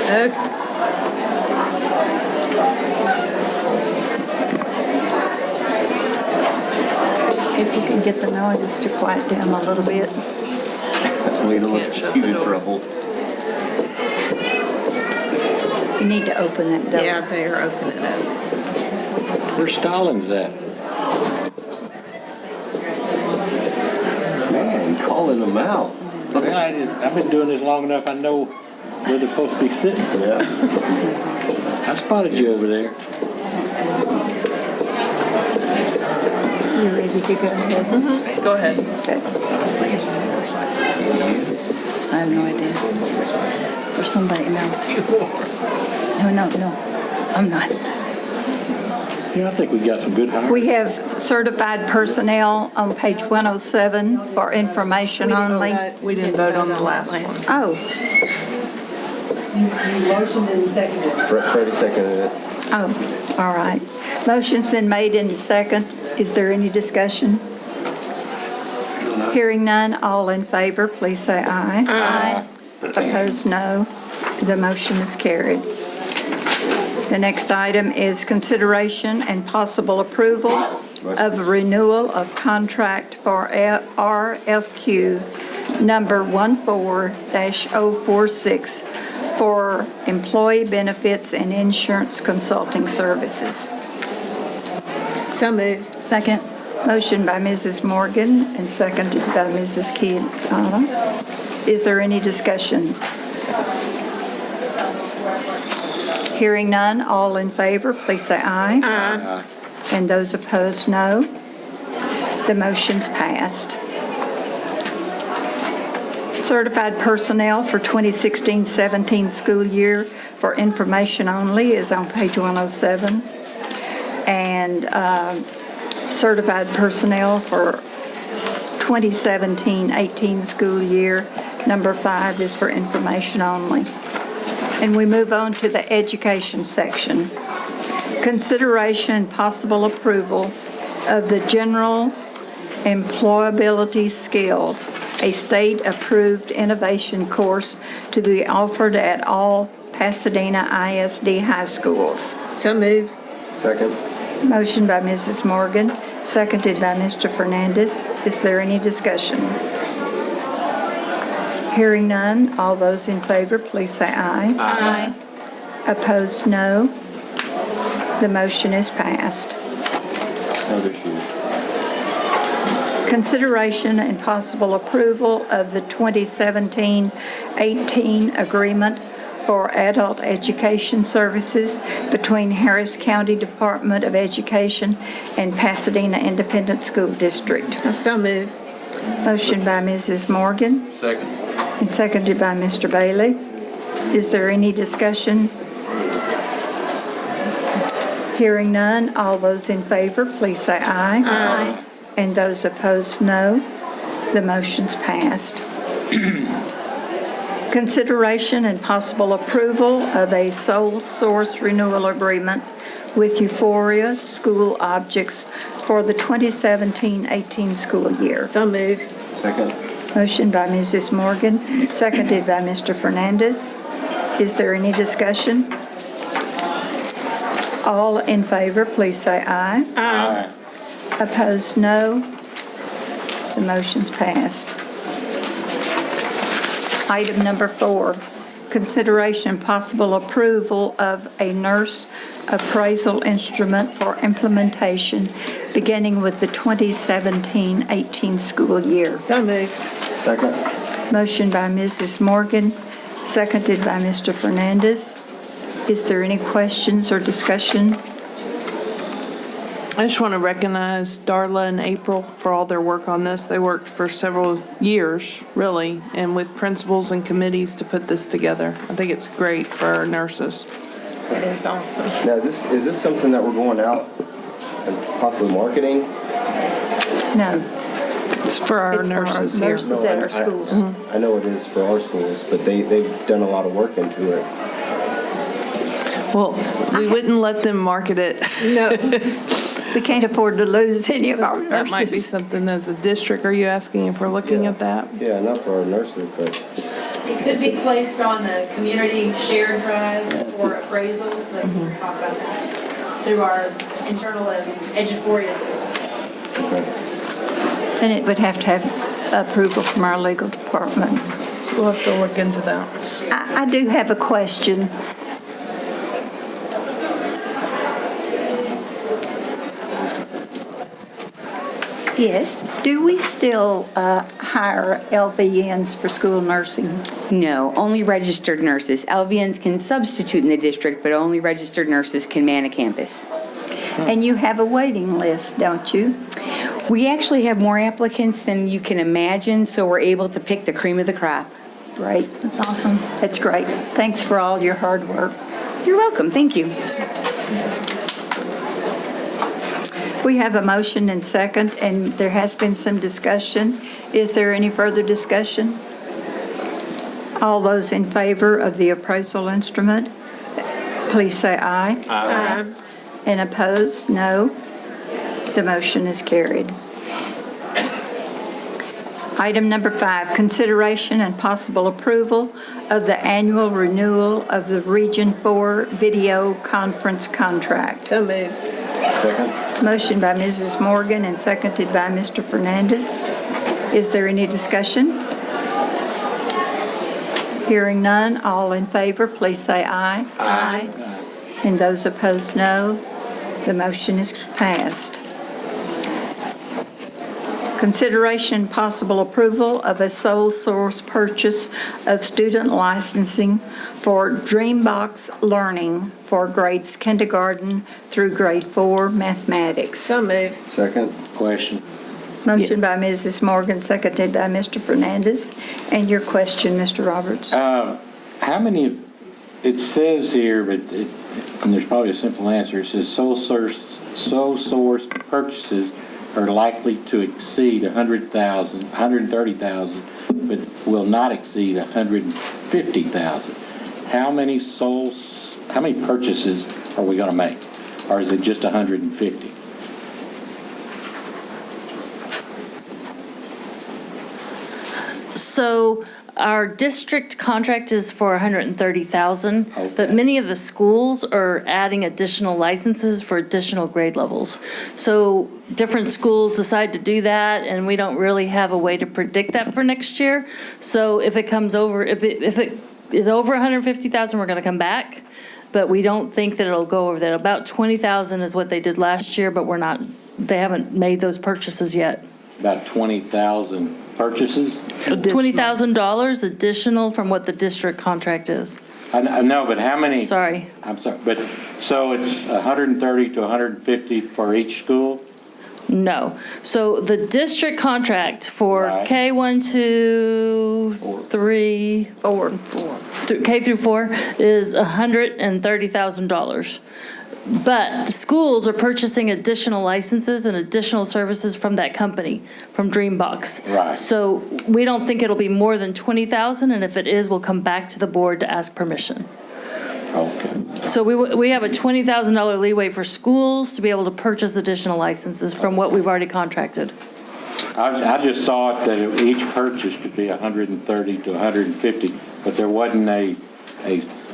Okay. If you can get the noise to quiet down a little bit. Lena looks like she's in trouble. You need to open it though. Yeah, they are opening it up. Where's Stallings at? Man, calling them out. Well, I've been doing this long enough, I know where they're supposed to be sitting. Yeah. I spotted you over there. You ready to go ahead? Mm-hmm. Go ahead. Okay. I have no idea. For somebody, no. No, I'm not. Yeah, I think we got some good hires. We have certified personnel on page 107 for information only. We didn't vote on the last one. Oh, Motion and seconded. Freddie seconded it. oh, all right. Motion's been made in second. Is there any discussion? Hearing none, all in favor, please say aye. Aye. Opposed, no. The motion is carried. The next item is consideration and possible approval of renewal of contract for RFQ number 14-046 for employee benefits and insurance consulting services. So moved. Second. Motion by Mrs. Morgan and seconded by Mrs. Keane. Is there any discussion? Hearing none, all in favor, please say aye. Aye. And those opposed, no. The motion's passed. Certified personnel for 2016-17 school year for information only is on page 107. And certified personnel for 2017-18 school year, number 5 is for information only. And we move on to the education section. Consideration and possible approval of the general employability skills, a state-approved innovation course to be offered at all Pasadena ISD high schools. So moved. Second. Motion by Mrs. Morgan, seconded by Mr. Fernandez. Is there any discussion? Hearing none, all those in favor, please say aye. Aye. Opposed, no. The motion is passed. Other shoes. Consideration and possible approval of the 2017-18 agreement for adult education services between Harris County Department of Education and Pasadena Independent School District. So moved. Motion by Mrs. Morgan Second. and seconded by Mr. Bailey. Is there any discussion? Hearing none, all those in favor, please say aye. Aye. And those opposed, no. The motion's passed. Consideration and possible approval of a sole source renewal agreement with Euphoria School Objects for the 2017-18 school year. So moved. Second. Motion by Mrs. Morgan, seconded by Mr. Fernandez. Is there any discussion? All in favor, please say aye. Aye. Opposed, no. The motion's passed. Item number 4, consideration and possible approval of a nurse appraisal instrument for implementation beginning with the 2017-18 school year. So moved. Second. Motion by Mrs. Morgan, seconded by Mr. Fernandez. Is there any questions or discussion? I just want to recognize Darla and April for all their work on this. They worked for several years, really, and with principals and committees to put this together. I think it's great for our nurses. It is awesome. Now, is this something that we're going out and possibly marketing? No. It's for our It's for our nurses here. nurses at our schools. I know it is for our schools, but they've done a lot of work into it. Well, we wouldn't let them market it. No. We can't afford to lose any of our nurses. That might be something as a district. Are you asking if we're looking at that? Yeah, not for our nurses, but It could be placed on the community shared drive for appraisals, but we can talk about that through our internal and Eduphoria system. And it would have to have approval from our legal department. So we'll have to look into that. I do have a question. Yes. Do we still hire LVNs for school nursing? No, only registered nurses. LVNs can substitute in the district, but only registered nurses can man a campus. And you have a waiting list, don't you? We actually have more applicants than you can imagine, so we're able to pick the cream of the crop. Great. That's awesome. That's great. Thanks for all your hard work. You're welcome. Thank you. We have a motion and second, and there has been some discussion. Is there any further discussion? All those in favor of the appraisal instrument, please say aye. Aye. And opposed, no. The motion is carried. Item number 5, consideration and possible approval of the annual renewal of the Region 4 video conference contract. So moved. Second. Motion by Mrs. Morgan and seconded by Mr. Fernandez. Is there any discussion? Hearing none, all in favor, please say aye. Aye. And those opposed, no. The motion is passed. Consideration and possible approval of a sole source purchase of student licensing for Dreambox Learning for grades kindergarten through grade 4 mathematics. So moved. Second. Question. Motion by Mrs. Morgan, seconded by Mr. Fernandez. And your question, Mr. Roberts? How many, it says here, but and there's probably a simple answer. It says sole source purchases are likely to exceed 130,000, but will not exceed 150,000. How many purchases are we going to make? Or is it just 150? So our district contract is for 130,000, but many of the schools are adding additional licenses for additional grade levels. So different schools decide to do that, and we don't really have a way to predict that for next year. So if it comes over, if it is over 150,000, we're going to come back, but we don't think that it'll go over that. About 20,000 is what they did last year, but they haven't made those purchases yet. About 20,000 purchases? $20,000 additional from what the district contract is. I know, but how many? Sorry. I'm sorry, but, so it's 130 to 150 for each school? No. So the district contract for Right. K1, 2, 3, 4, K through 4 is $130,000. But schools are purchasing additional licenses and additional services from that company, from Dreambox. Right. So we don't think it'll be more than 20,000, and if it is, we'll come back to the board to ask permission. Okay. So we have a $20,000 leeway for schools to be able to purchase additional licenses from what we've already contracted. I just thought that each purchase could be 130 to 150, but there wasn't a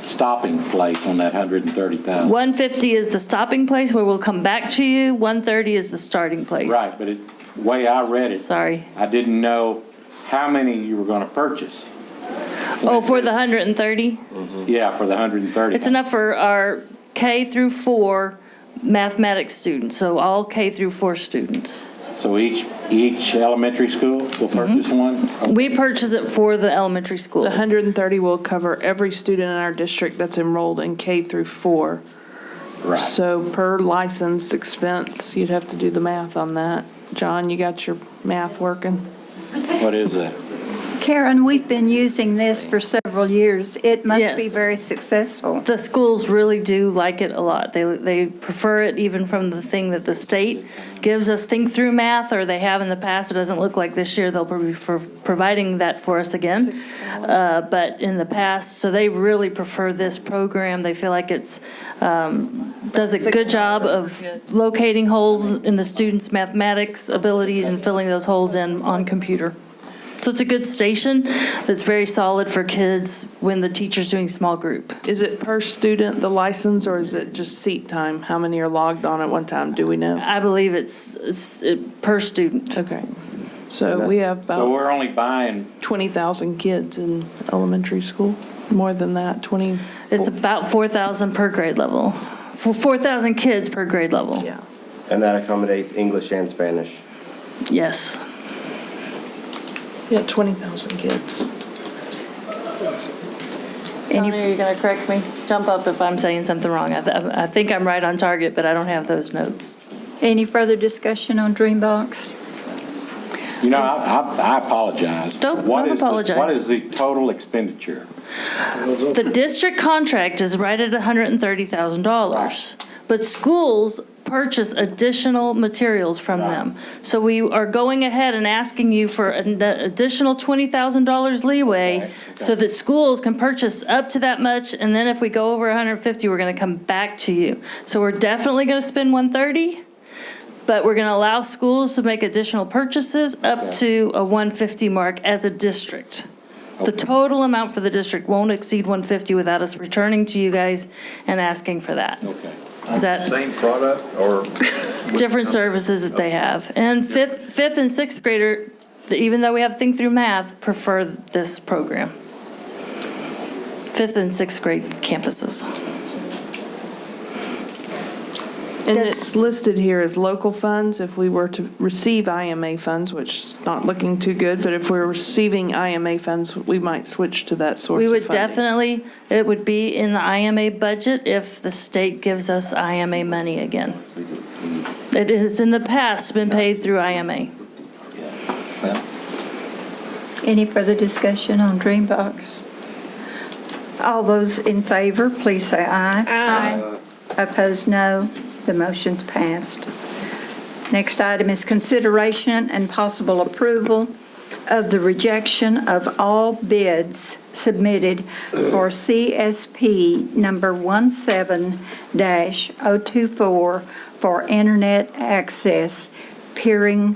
stopping place on that 130,000. 150 is the stopping place where we'll come back to you. 130 is the starting place. Right, but the way I read it, Sorry. I didn't know how many you were going to purchase. Oh, for the 130? Yeah, for the 130. It's enough for our K through 4 mathematics students, so all K through 4 students. So each elementary school will purchase one? We purchase it for the elementary schools. The 130 will cover every student in our district that's enrolled in K through 4. Right. So per license expense, you'd have to do the math on that. John, you got your math working? What is that? Karen, we've been using this for several years. It must be Yes. very successful. The schools really do like it a lot. They prefer it even from the thing that the state gives us think through math, or they have in the past. It doesn't look like this year they'll be providing that for us again. But in the past, so they really prefer this program. They feel like it's does a good job of locating holes in the students' mathematics abilities and filling those holes in on computer. So it's a good station that's very solid for kids when the teacher's doing small group. Is it per student, the license, or is it just seat time? How many are logged on at one time? Do we know? I believe it's per student. Okay. So we have So about we're only buying, 20,000 kids in elementary school. More than that, 20. It's about 4,000 per grade level. For 4,000 kids per grade level. Yeah. And that accommodates English and Spanish. Yes. Yeah, 20,000 kids. Johnny, are you going to correct me? Jump up if I'm saying something wrong. I think I'm right on target, but I don't have those notes. Any further discussion on Dreambox? you know, I apologize. Don't apologize. What is the total expenditure? The district contract is right at $130,000, but schools purchase additional materials from them. So we are going ahead and asking you for an additional $20,000 leeway so that schools can purchase up to that much, and then if we go over 150, we're going to come back to you. So we're definitely going to spend 130, but we're going to allow schools to make additional purchases up to a 150 mark as a district. The total amount for the district won't exceed 150 without us returning to you guys and asking for that. Okay. Is that Same product or? different services that they have? And fifth and sixth grader, even though we have Think Through Math, prefer this program. Fifth and sixth grade campuses. And it's listed here as local funds if we were to receive IMA funds, which is not looking too good, but if we're receiving IMA funds, we might switch to that source We of would funding. definitely, it would be in the IMA budget if the state gives us IMA money again. It has in the past been paid through IMA. Any further discussion on Dreambox? All those in favor, please say aye. Aye. Opposed, no. The motion's passed. Next item is consideration and possible approval of the rejection of all bids submitted for CSP number 17-024 for internet access peering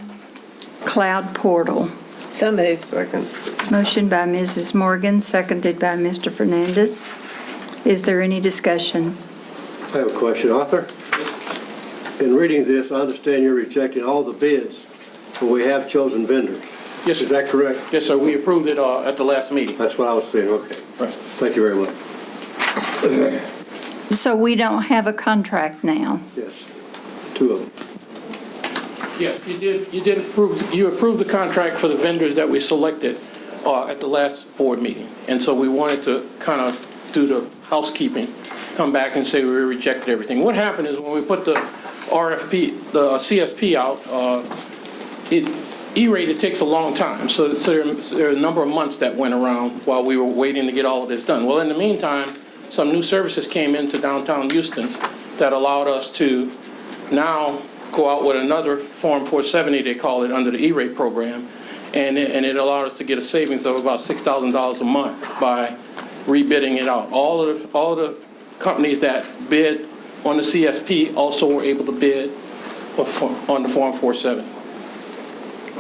cloud portal. So moved. Second. Motion by Mrs. Morgan, seconded by Mr. Fernandez. Is there any discussion? I have a question, Arthur. In reading this, I understand you're rejecting all the bids, but we have chosen vendors. Yes, Is that correct? Yes, sir. We approved it at the last meeting. That's what I was saying, okay. Right. Thank you very much. So we don't have a contract now? Yes, two of them. Yes, you approved the contract for the vendors that we selected at the last board meeting. And so we wanted to kind of do the housekeeping, come back and say we rejected everything. What happened is when we put the RFP, the CSP out, E-rate, it takes a long time. So there are a number of months that went around while we were waiting to get all of this done. Well, in the meantime, some new services came into downtown Houston that allowed us to now go out with another Form 470, they call it, under the E-rate program. And it allowed us to get a savings of about $6,000 a month by rebidding it out. All the companies that bid on the CSP also were able to bid on the Form 470.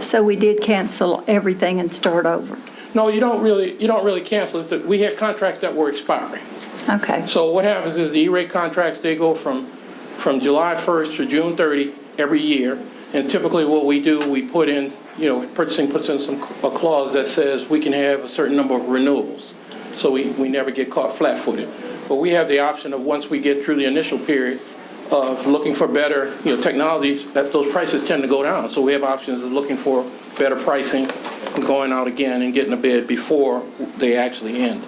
So we did cancel everything and start over? No, you don't really cancel it. We had contracts that were expiring. Okay. So what happens is the E-rate contracts, they go from July 1st to June 30 every year. And typically what we do, we put in, purchasing puts in a clause that says we can have a certain number of renewals. So we never get caught flat-footed. But we have the option of, once we get through the initial period of looking for better, technologies, that those prices tend to go down. So we have options of looking for better pricing, and going out again and getting a bid before they actually end.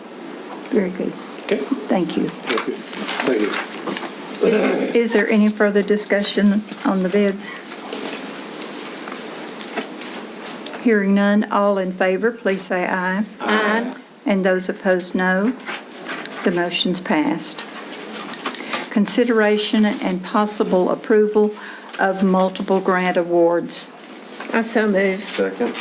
Very good. Okay. Thank you. Thank you. Is there any further discussion on the bids? Hearing none, all in favor, please say aye. Aye. And those opposed, no. The motion's passed. Consideration and possible approval of multiple grant awards. I so move. Second.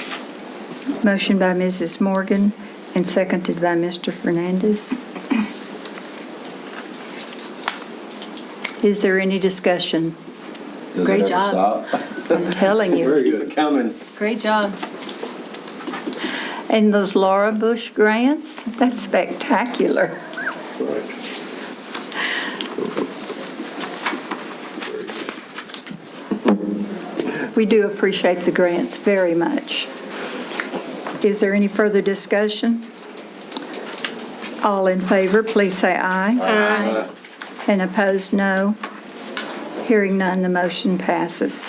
Motion by Mrs. Morgan and seconded by Mr. Fernandez. Is there any discussion? Does Great it ever job. stop? I'm telling you. Very good. Coming. Great job. And those Laura Bush grants, that's spectacular. Right. We do appreciate the grants very much. Is there any further discussion? All in favor, please say aye. Aye. And opposed, no. Hearing none, the motion passes.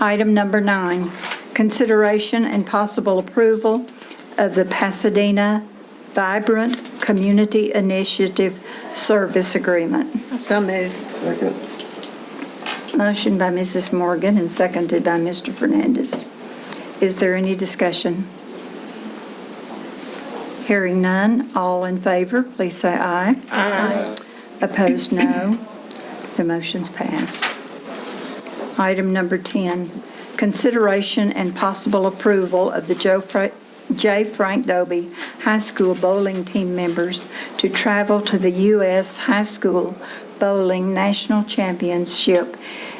Item number 9, consideration and possible approval of the Pasadena Vibrant Community Initiative Service Agreement. I so move. Second. Motion by Mrs. Morgan and seconded by Mr. Fernandez. Is there any discussion? Hearing none, all in favor, please say aye. Aye. Opposed, no. The motion's passed. Item number 10, consideration and possible approval of the J. Frank Dobie High School bowling team members to travel to the U.S. High School Bowling National Championship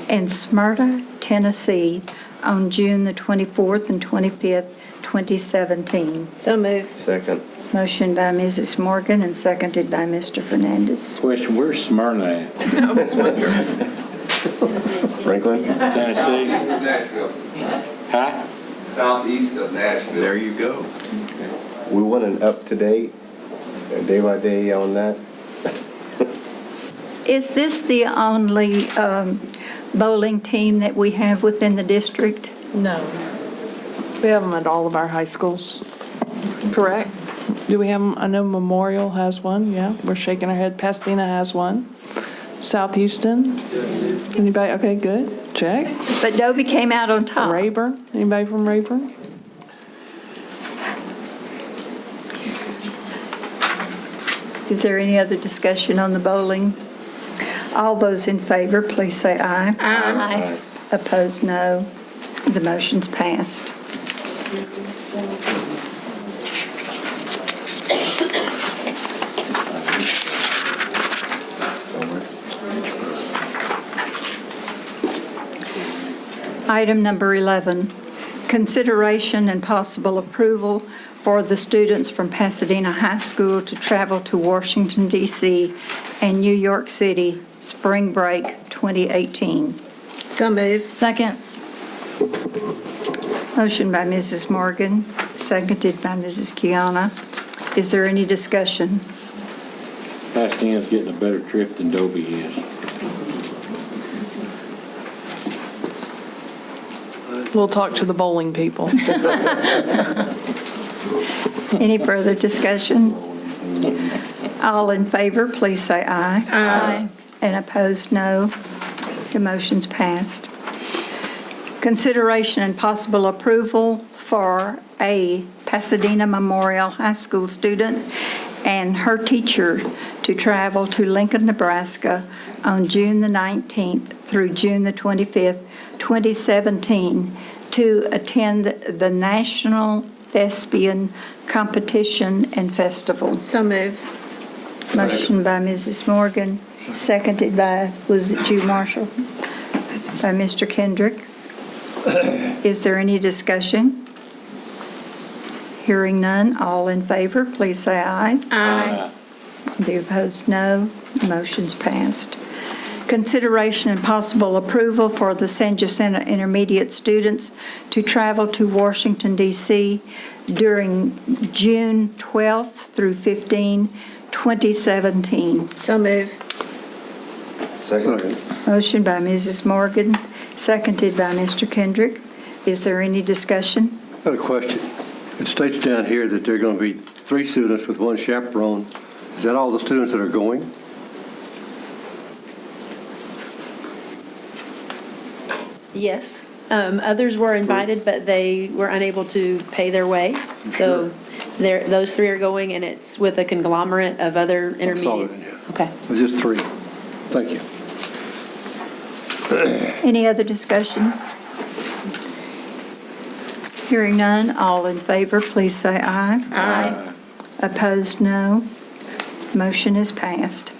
and Smyrna, Tennessee, on June the 24th and 25th, 2017. So moved. Second. Motion by Mrs. Morgan and seconded by Mr. Fernandez. Question, where's Smyrna at? Franklin? Tennessee? Nashville, Huh? southeast of Nashville. There you go. We want an up-to-date, day by day on that. Is this the only bowling team that we have within the district? No. We have them at all of our high schools, correct? Do we have them? I know Memorial has one, yeah. We're shaking our head. Pasadena has one. South Houston? Anybody? Okay, good. Check. But Dobie came out on top. Rayburn? Anybody from Rayburn? Is there any other discussion on the bowling? All those in favor, please say aye. Aye. Opposed, no. The motion's passed. Item number 11, consideration and possible approval for the students from Pasadena High School to travel to Washington, D.C. and New York City spring break 2018. So moved. Second. Motion by Mrs. Morgan, seconded by Mrs. Kiana. Is there any discussion? Pasadena's getting a better trip than Dobie is. We'll talk to the bowling people. Any further discussion? All in favor, please say aye. Aye. And opposed, no. The motion's passed. Consideration and possible approval for a Pasadena Memorial High School student and her teacher to travel to Lincoln, Nebraska on June the 19th through June the 25th, 2017, to attend the National Thespian Competition and Festival. So moved. Motion by Mrs. Morgan, seconded by, was it you, Marshall? By Mr. Kendrick. Is there any discussion? Hearing none, all in favor, please say aye. Aye. The opposed, no. Motion's passed. Consideration and possible approval for the San Jacinto Intermediate students to travel to Washington, D.C. during June 12th through 15, 2017. So moved. Second. Motion by Mrs. Morgan, seconded by Mr. Kendrick. Is there any discussion? I've got a question. It states down here that there are going to be 3 students with 1 chaperone. Is that all the students that are going? Yes. Others were invited, but they were unable to pay their way. So those 3 are going, and it's with a conglomerate of other intermediates. Okay. Just 3. Thank you. Any other discussion? Hearing none, all in favor, please say aye. Aye. Opposed, no. Motion is passed.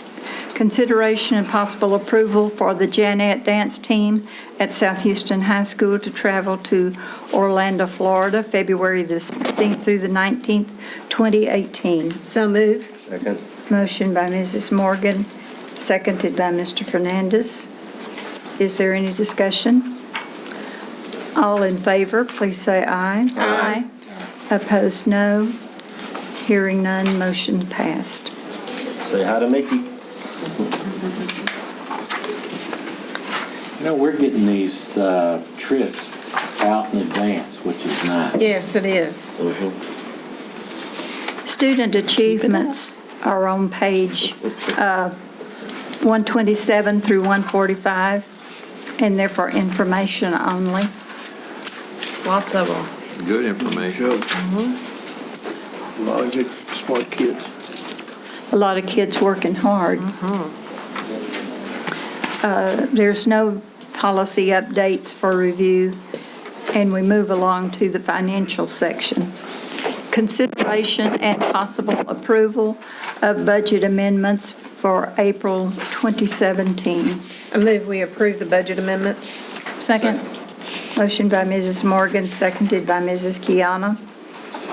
Consideration and possible approval for the Janette dance team at South Houston High School to travel to Orlando, Florida, February the 16th through the 19th, 2018. So moved. Second. Motion by Mrs. Morgan, seconded by Mr. Fernandez. Is there any discussion? All in favor, please say aye. Aye. Opposed, no. Hearing none, motion passed. Say hi to Mickey. You know, we're getting these trips out in advance, which is nice. Yes, it is. Student achievements are on page 127 through 145, and they're for information only. Lots of them. Good information. A lot of good, smart kids. A lot of kids working hard. There's no policy updates for review, and we move along to the financial section. Consideration and possible approval of budget amendments for April 2017. I move we approve the budget amendments. Second. Motion by Mrs. Morgan, seconded by Mrs. Kiana.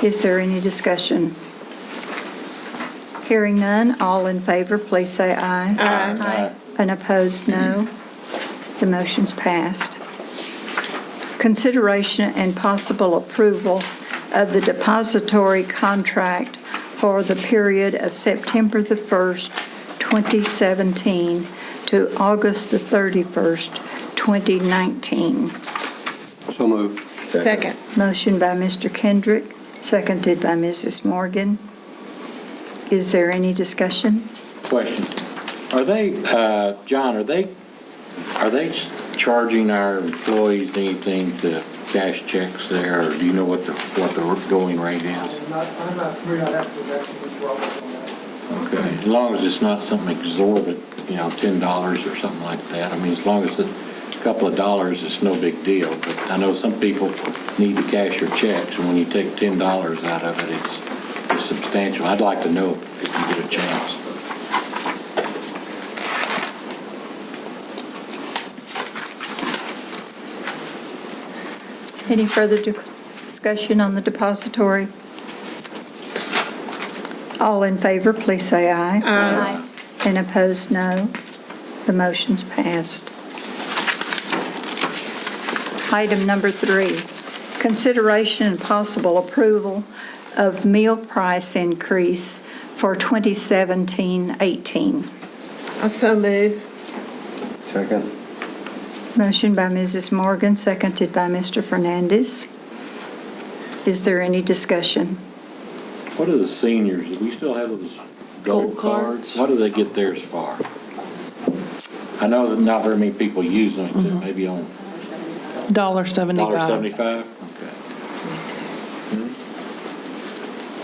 Is there any discussion? Hearing none, all in favor, please say aye. Aye. And opposed, no. The motion's passed. Consideration and possible approval of the depository contract for the period of September the 1st, 2017 to August the 31st, 2019. So moved. Second. Motion by Mr. Kendrick, seconded by Mrs. Morgan. Is there any discussion? Question. Are they, John, are they charging our employees anything to cash checks there, or do you know what the going rate is? I'm not familiar, I'd have to go back to Mr. Roberts on that. Okay, as long as it's not something exorbitant, $10 or something like that. I mean, as long as it's a couple of dollars, it's no big deal. But I know some people need to cash their checks, and when you take $10 out of it, it's substantial. I'd like to know if you get a chance. Any further discussion on the depository? All in favor, please say aye. Aye. And opposed, no. The motion's passed. Item number 3, consideration and possible approval of meal price increase for 2017-18. I so move. Second. Motion by Mrs. Morgan, seconded by Mr. Fernandez. Is there any discussion? What are the seniors? Do we still have those gold cards? What do they get theirs for? I know that not very many people use them, except maybe on $1.75. $1.75?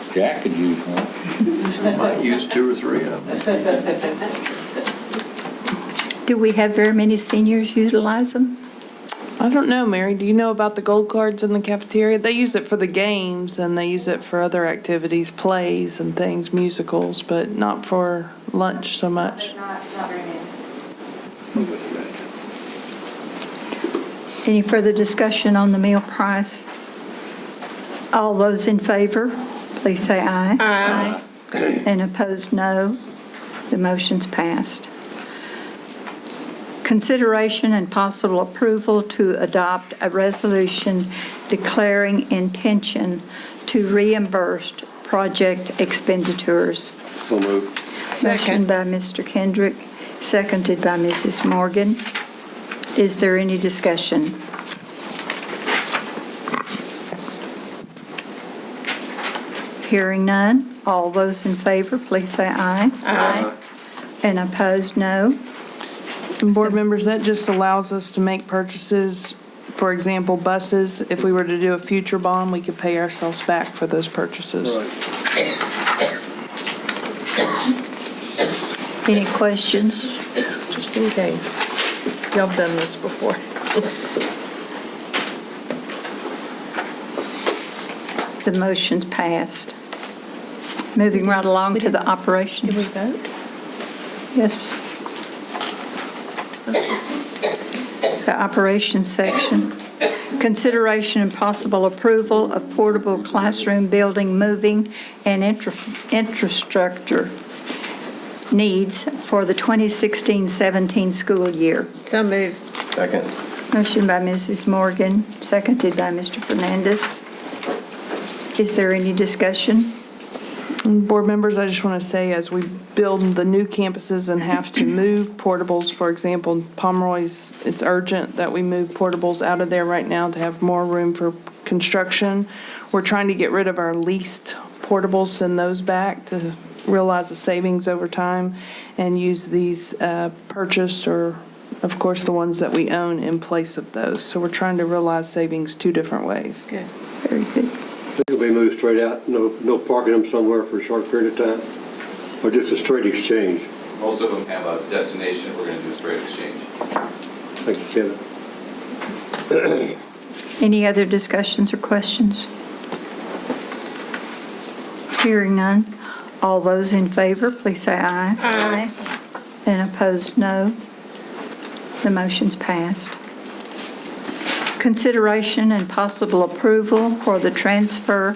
Okay. Jack could use one. Might use 2 or 3 of them. Do we have very many seniors utilize them? I don't know, Mary. Do you know about the gold cards in the cafeteria? They use it for the games, and they use it for other activities, plays and things, musicals, but not for lunch so much. Not very many. Any further discussion on the meal price? All those in favor, please say aye. Aye. And opposed, no. The motion's passed. Consideration and possible approval to adopt a resolution declaring intention to reimburse project expenditures. So moved. Motion by Mr. Kendrick, seconded by Mrs. Morgan. Is there any discussion? Hearing none, all those in favor, please say aye. Aye. And opposed, no. And board members, that just allows us to make purchases, for example, buses. If we were to do a future bond, we could pay ourselves back for those purchases. Any questions? Just in case. Y'all have done this before. The motion's passed. Moving right along to the operation. Did we vote? Yes. The operations section. Consideration and possible approval of portable classroom building moving and infrastructure needs for the 2016-17 school year. So move. Second. Motion by Mrs. Morgan, seconded by Mr. Fernandez. Is there any discussion? Board members, I just want to say, as we build the new campuses and have to move portables, for example, Pomeroy's, it's urgent that we move portables out of there right now to have more room for construction. We're trying to get rid of our leased portables, send those back to realize the savings over time, and use these purchased or, of course, the ones that we own in place of those. So we're trying to realize savings 2 different ways. Good. Very good. They'll be moved straight out, no parking them somewhere for a short period of time, or just a straight exchange? Most of them have a destination. We're going to do a straight exchange. Thank you, Kevin. Any other discussions or questions? Hearing none. All those in favor, please say aye. Aye. And opposed, no. The motion's passed. Consideration and possible approval for the transfer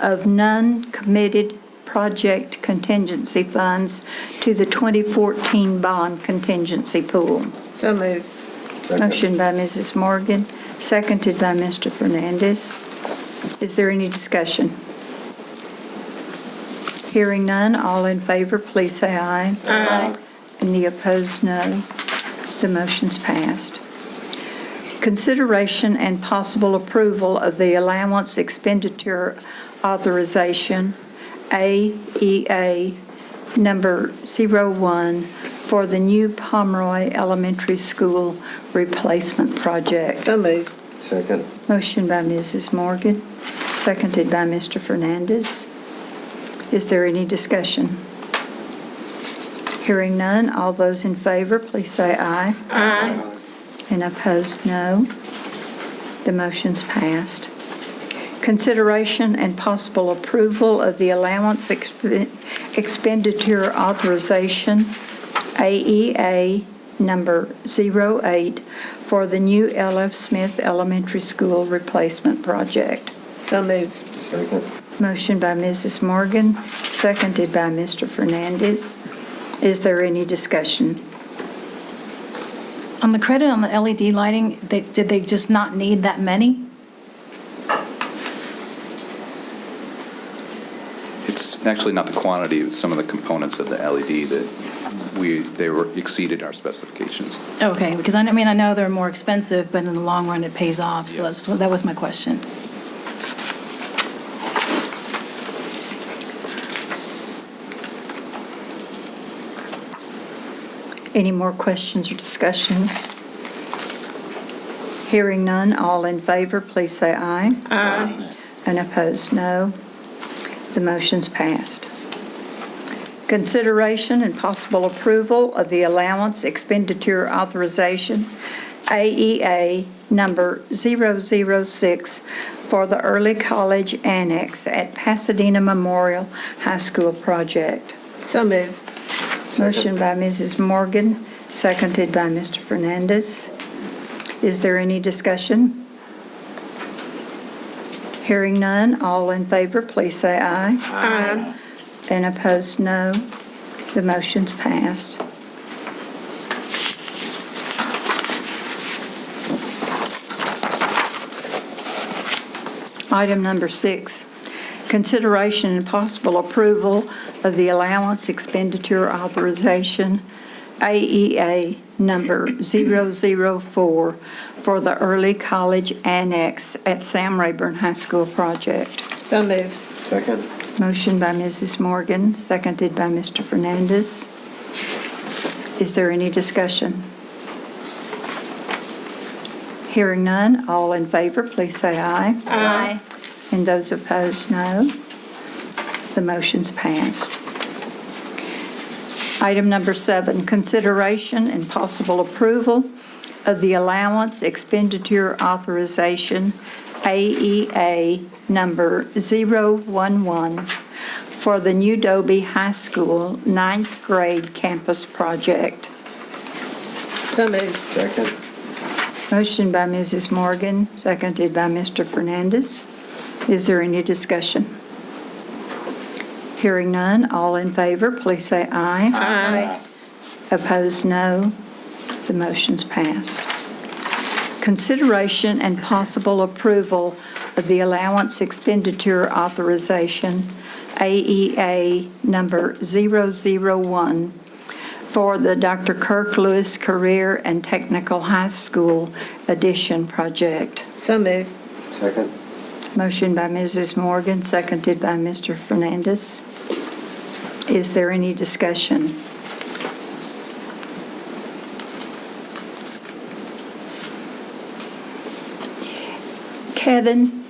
of non-committed project contingency funds to the 2014 bond contingency pool. So moved. Motion by Mrs. Morgan, seconded by Mr. Fernandez. Is there any discussion? Hearing none, all in favor, please say aye. Aye. And the opposed, no. The motion's passed. Consideration and possible approval of the allowance expenditure authorization, AEA number 01, for the new Pomeroy Elementary School replacement project. So moved. Second. Motion by Mrs. Morgan, seconded by Mr. Fernandez. Is there any discussion? Hearing none, all those in favor, please say aye. Aye. And opposed, no. The motion's passed. Consideration and possible approval of the allowance expenditure authorization, AEA number 08, for the new L.F. Smith Elementary School replacement project. So moved. Second. Motion by Mrs. Morgan, seconded by Mr. Fernandez. Is there any discussion? On the credit on the LED lighting, did they just not need that many? It's actually not the quantity, it's some of the components of the LED that they were exceeded our specifications. Okay, because I know they're more expensive, but in the long run, it pays off. So Yes. that was my question. Any more questions or discussions? Hearing none, all in favor, please say aye. Aye. And opposed, no. The motion's passed. Consideration and possible approval of the allowance expenditure authorization, AEA number 006, for the early college annex at Pasadena Memorial High School project. So moved. Motion by Mrs. Morgan, seconded by Mr. Fernandez. Is there any discussion? Hearing none, all in favor, please say aye. Aye. And opposed, no. The motion's passed. Item number 6, consideration and possible approval of the allowance expenditure authorization, AEA number 004, for the early college annex at Sam Rayburn High School project. So moved. Second. Motion by Mrs. Morgan, seconded by Mr. Fernandez. Is there any discussion? Hearing none, all in favor, please say aye. Aye. And those opposed, no. The motion's passed. Item number 7, consideration and possible approval of the allowance expenditure authorization, AEA number 011, for the New Dobie High School 9th grade campus project. So moved. Second. Motion by Mrs. Morgan, seconded by Mr. Fernandez. Is there any discussion? Hearing none, all in favor, please say aye. Aye. Opposed, no. The motion's passed. Consideration and possible approval of the allowance expenditure authorization, AEA number 001, for the Dr. Kirk Lewis Career and Technical High School addition project. So moved. Second. Motion by Mrs. Morgan, seconded by Mr. Fernandez. Is there any discussion? Kevin,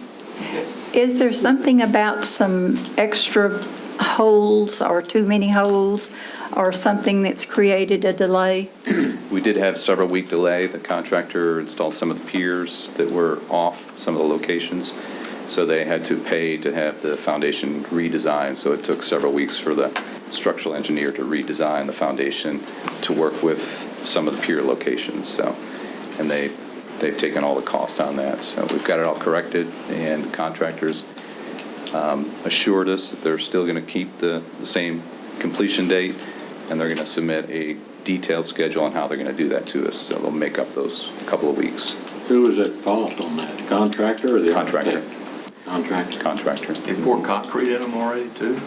is there something about some extra holes or too many holes or something that's created a delay? We did have several week delay. The contractor installed some of the piers that were off some of the locations. So they had to pay to have the foundation redesigned. So it took several weeks for the structural engineer to redesign the foundation to work with some of the pier locations. So, and they've taken all the cost on that. So we've got it all corrected, and the contractors assured us that they're still going to keep the same completion date, and they're going to submit a detailed schedule on how they're going to do that to us. So they'll make up those couple of weeks. Who was at fault on that, the contractor or the Contractor. architect? Contractor. They poured concrete in them already, too?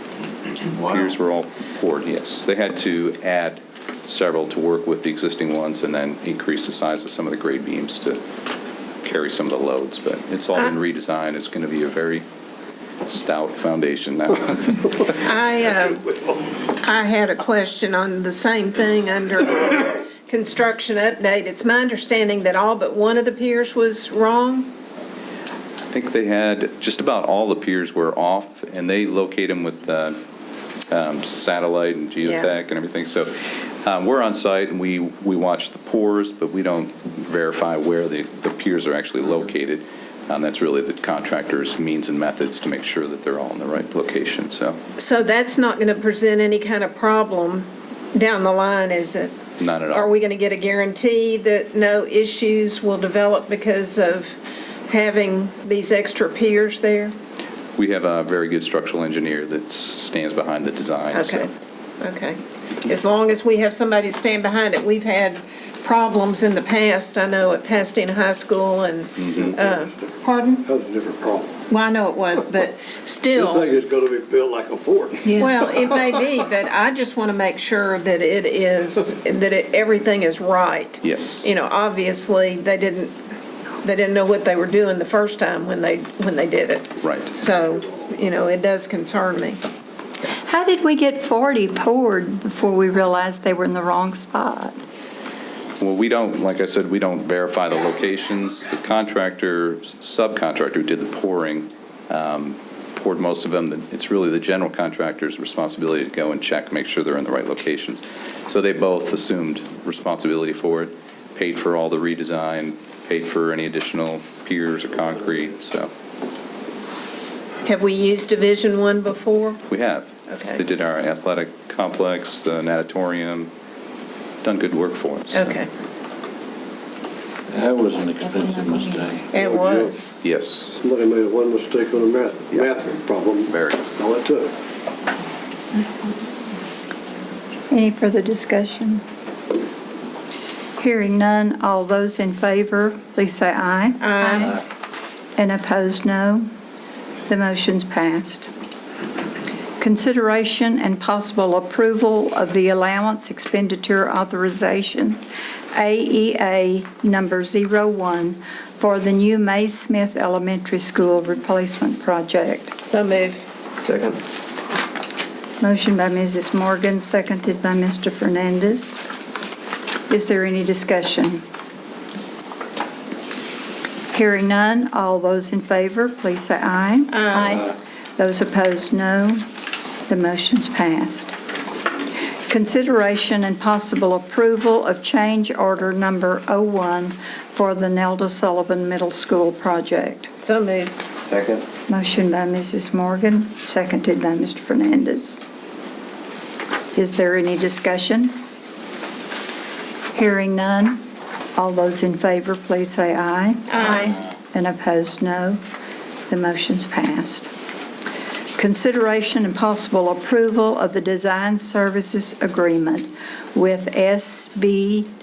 Wow. Piers were all poured, yes. They had to add several to work with the existing ones and then increase the size of some of the grade beams to carry some of the loads. But it's all been redesigned. It's going to be a very stout foundation now. I had a question on the same thing under construction update. It's my understanding that all but one of the piers was wrong? I think they had, just about all the piers were off, and they locate them with satellite and geotech and everything. So we're on site, and we watch the pours, but we don't verify where the piers are actually located. That's really the contractor's means and methods to make sure that they're all in the right location. So that's not going to present any kind of problem down the line, is it? not at all. Are we going to get a guarantee that no issues will develop because of having these extra piers there? We have a very good structural engineer that stands behind the design. Okay, So. okay. As long as we have somebody to stand behind it. We've had problems in the past, I know, at Pasadena High School and, pardon? That was a different problem. Well, I know it was, but still. This thing is going to be built like a fort. Well, it may be, but I just want to make sure that it is, that everything is right. Yes. You know, obviously, they didn't know what they were doing the first time when they did it. Right. So, you know, it does concern me. How did we get 40 poured before we realized they were in the wrong spot? Well, we don't, like I said, we don't verify the locations. The subcontractor who did the pouring, poured most of them. It's really the general contractor's responsibility to go and check, make sure they're in the right locations. So they both assumed responsibility for it, paid for all the redesign, paid for any additional piers or concrete, so. Have we used Division I before? We have. Okay. They did our athletic complex, the natatorium, done good work for us. Okay. That was an expensive mistake. It was. Yes. Somebody made one mistake on a math problem. Very. That's all it took. Any further discussion? Hearing none, all those in favor, please say aye. Aye. And opposed, no. The motion's passed. Consideration and possible approval of the allowance expenditure authorization, AEA number 01, for the new May Smith Elementary School replacement project. So moved. Second. Motion by Mrs. Morgan, seconded by Mr. Fernandez. Is there any discussion? Hearing none, all those in favor, please say aye. Aye. Those opposed, no. The motion's passed. Consideration and possible approval of change order number 01 for the Nelda Sullivan Middle School project. So moved. Second. Motion by Mrs. Morgan, seconded by Mr. Fernandez. Is there any discussion? Hearing none, all those in favor, please say aye. Aye. And opposed, no. The motion's passed. Consideration and possible approval of the design services agreement with SBWV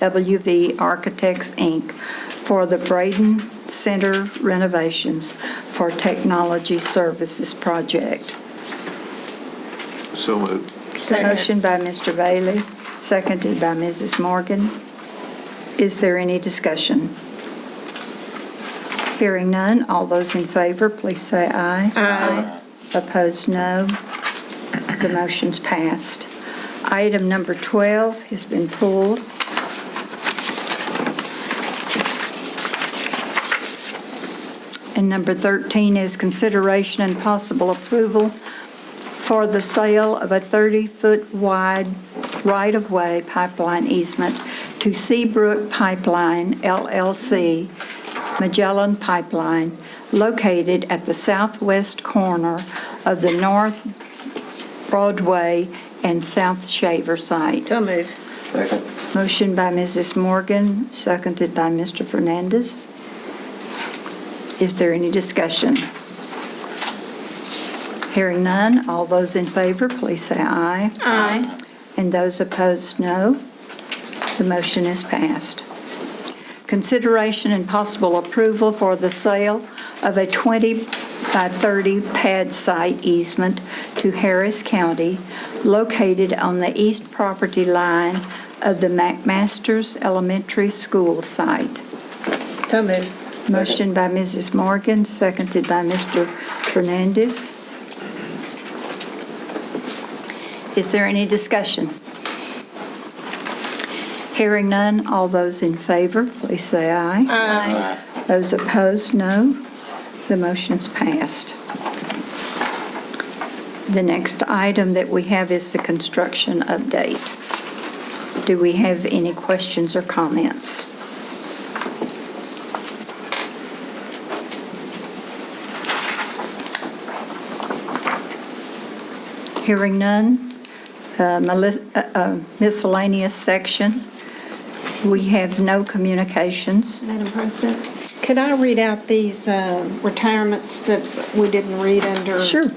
Architects, Inc. for the Braden Center renovations for technology services project. So moved. Motion by Mr. Bailey, seconded by Mrs. Morgan. Is there any discussion? Hearing none, all those in favor, please say aye. Aye. Opposed, no. The motion's passed. Item number 12 has been pulled. And number 13 is consideration and possible approval for the sale of a 30-foot wide right-of-way pipeline easement to Seabrook Pipeline, LLC, Magellan Pipeline, located at the southwest corner of the North Broadway and South Shaver site. So moved. Second. Motion by Mrs. Morgan, seconded by Mr. Fernandez. Is there any discussion? Hearing none, all those in favor, please say aye. Aye. And those opposed, no. The motion is passed. Consideration and possible approval for the sale of a 20 by 30 pad site easement to Harris County located on the east property line of the McMaster's Elementary School site. So moved. Motion by Mrs. Morgan, seconded by Mr. Fernandez. Is there any discussion? Hearing none, all those in favor, please say aye. Aye. Those opposed, no. The motion's passed. The next item that we have is the construction update. Do we have any questions or comments? Hearing none. Miscellaneous section. We have no communications. Madam President, could I read out these retirements that we didn't read under? Sure.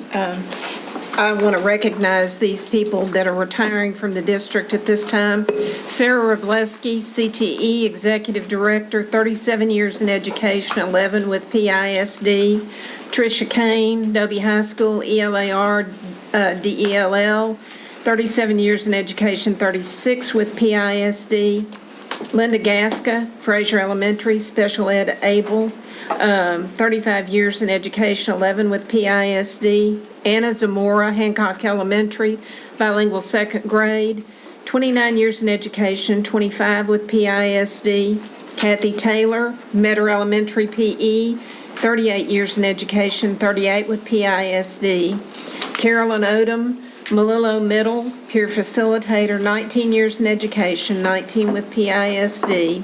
I want to recognize these people that are retiring from the district at this time. Sarah Robleski, CTE Executive Director, 37 years in education, 11 with PISD. Tricia Kane, W High School, ELAR, DELL, 37 years in education, 36 with PISD. Linda Gasca, Fraser Elementary, Special Ed Able, 35 years in education, 11 with PISD. Anna Zamora, Hancock Elementary, bilingual second grade, 29 years in education, 25 with PISD. Kathy Taylor, Metter Elementary PE, 38 years in education, 38 with PISD. Carolyn Odom, Malillo Middle, peer facilitator, 19 years in education, 19 with PISD.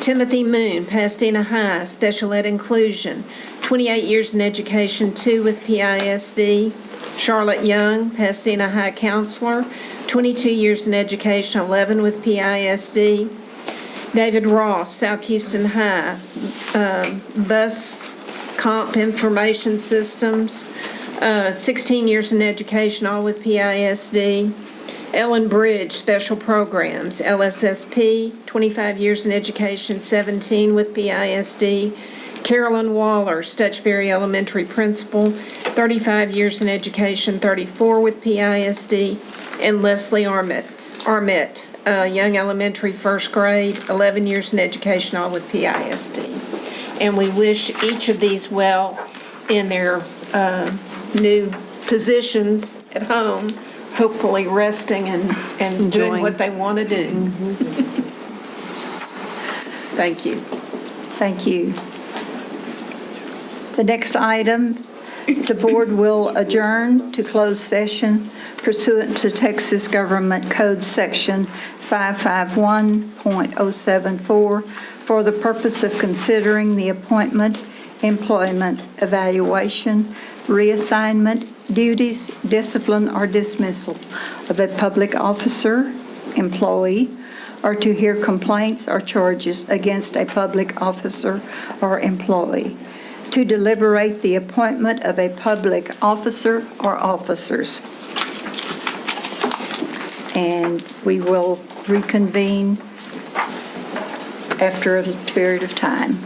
Timothy Moon, Pasadena High, special ed inclusion, 28 years in education, 2 with PISD. Charlotte Young, Pasadena High counselor, 22 years in education, 11 with PISD. David Ross, South Houston High, bus comp information systems, 16 years in education, all with PISD. Ellen Bridge, special programs, LSSP, 25 years in education, 17 with PISD. Carolyn Waller, Stutchberry Elementary principal, 35 years in education, 34 with PISD. And Leslie Armett, Young Elementary first grade, 11 years in education, all with PISD. And we wish each of these well in their new positions at home, hopefully resting and doing what they want to do. Thank you. Thank you. The next item, the board will adjourn to closed session pursuant to Texas Government Code Section 551.074 for the purpose of considering the appointment, employment, evaluation, reassignment, duties, discipline, or dismissal of a public officer, employee, or to hear complaints or charges against a public officer or employee, to deliberate the appointment of a public officer or officers. And we will reconvene after a period of time.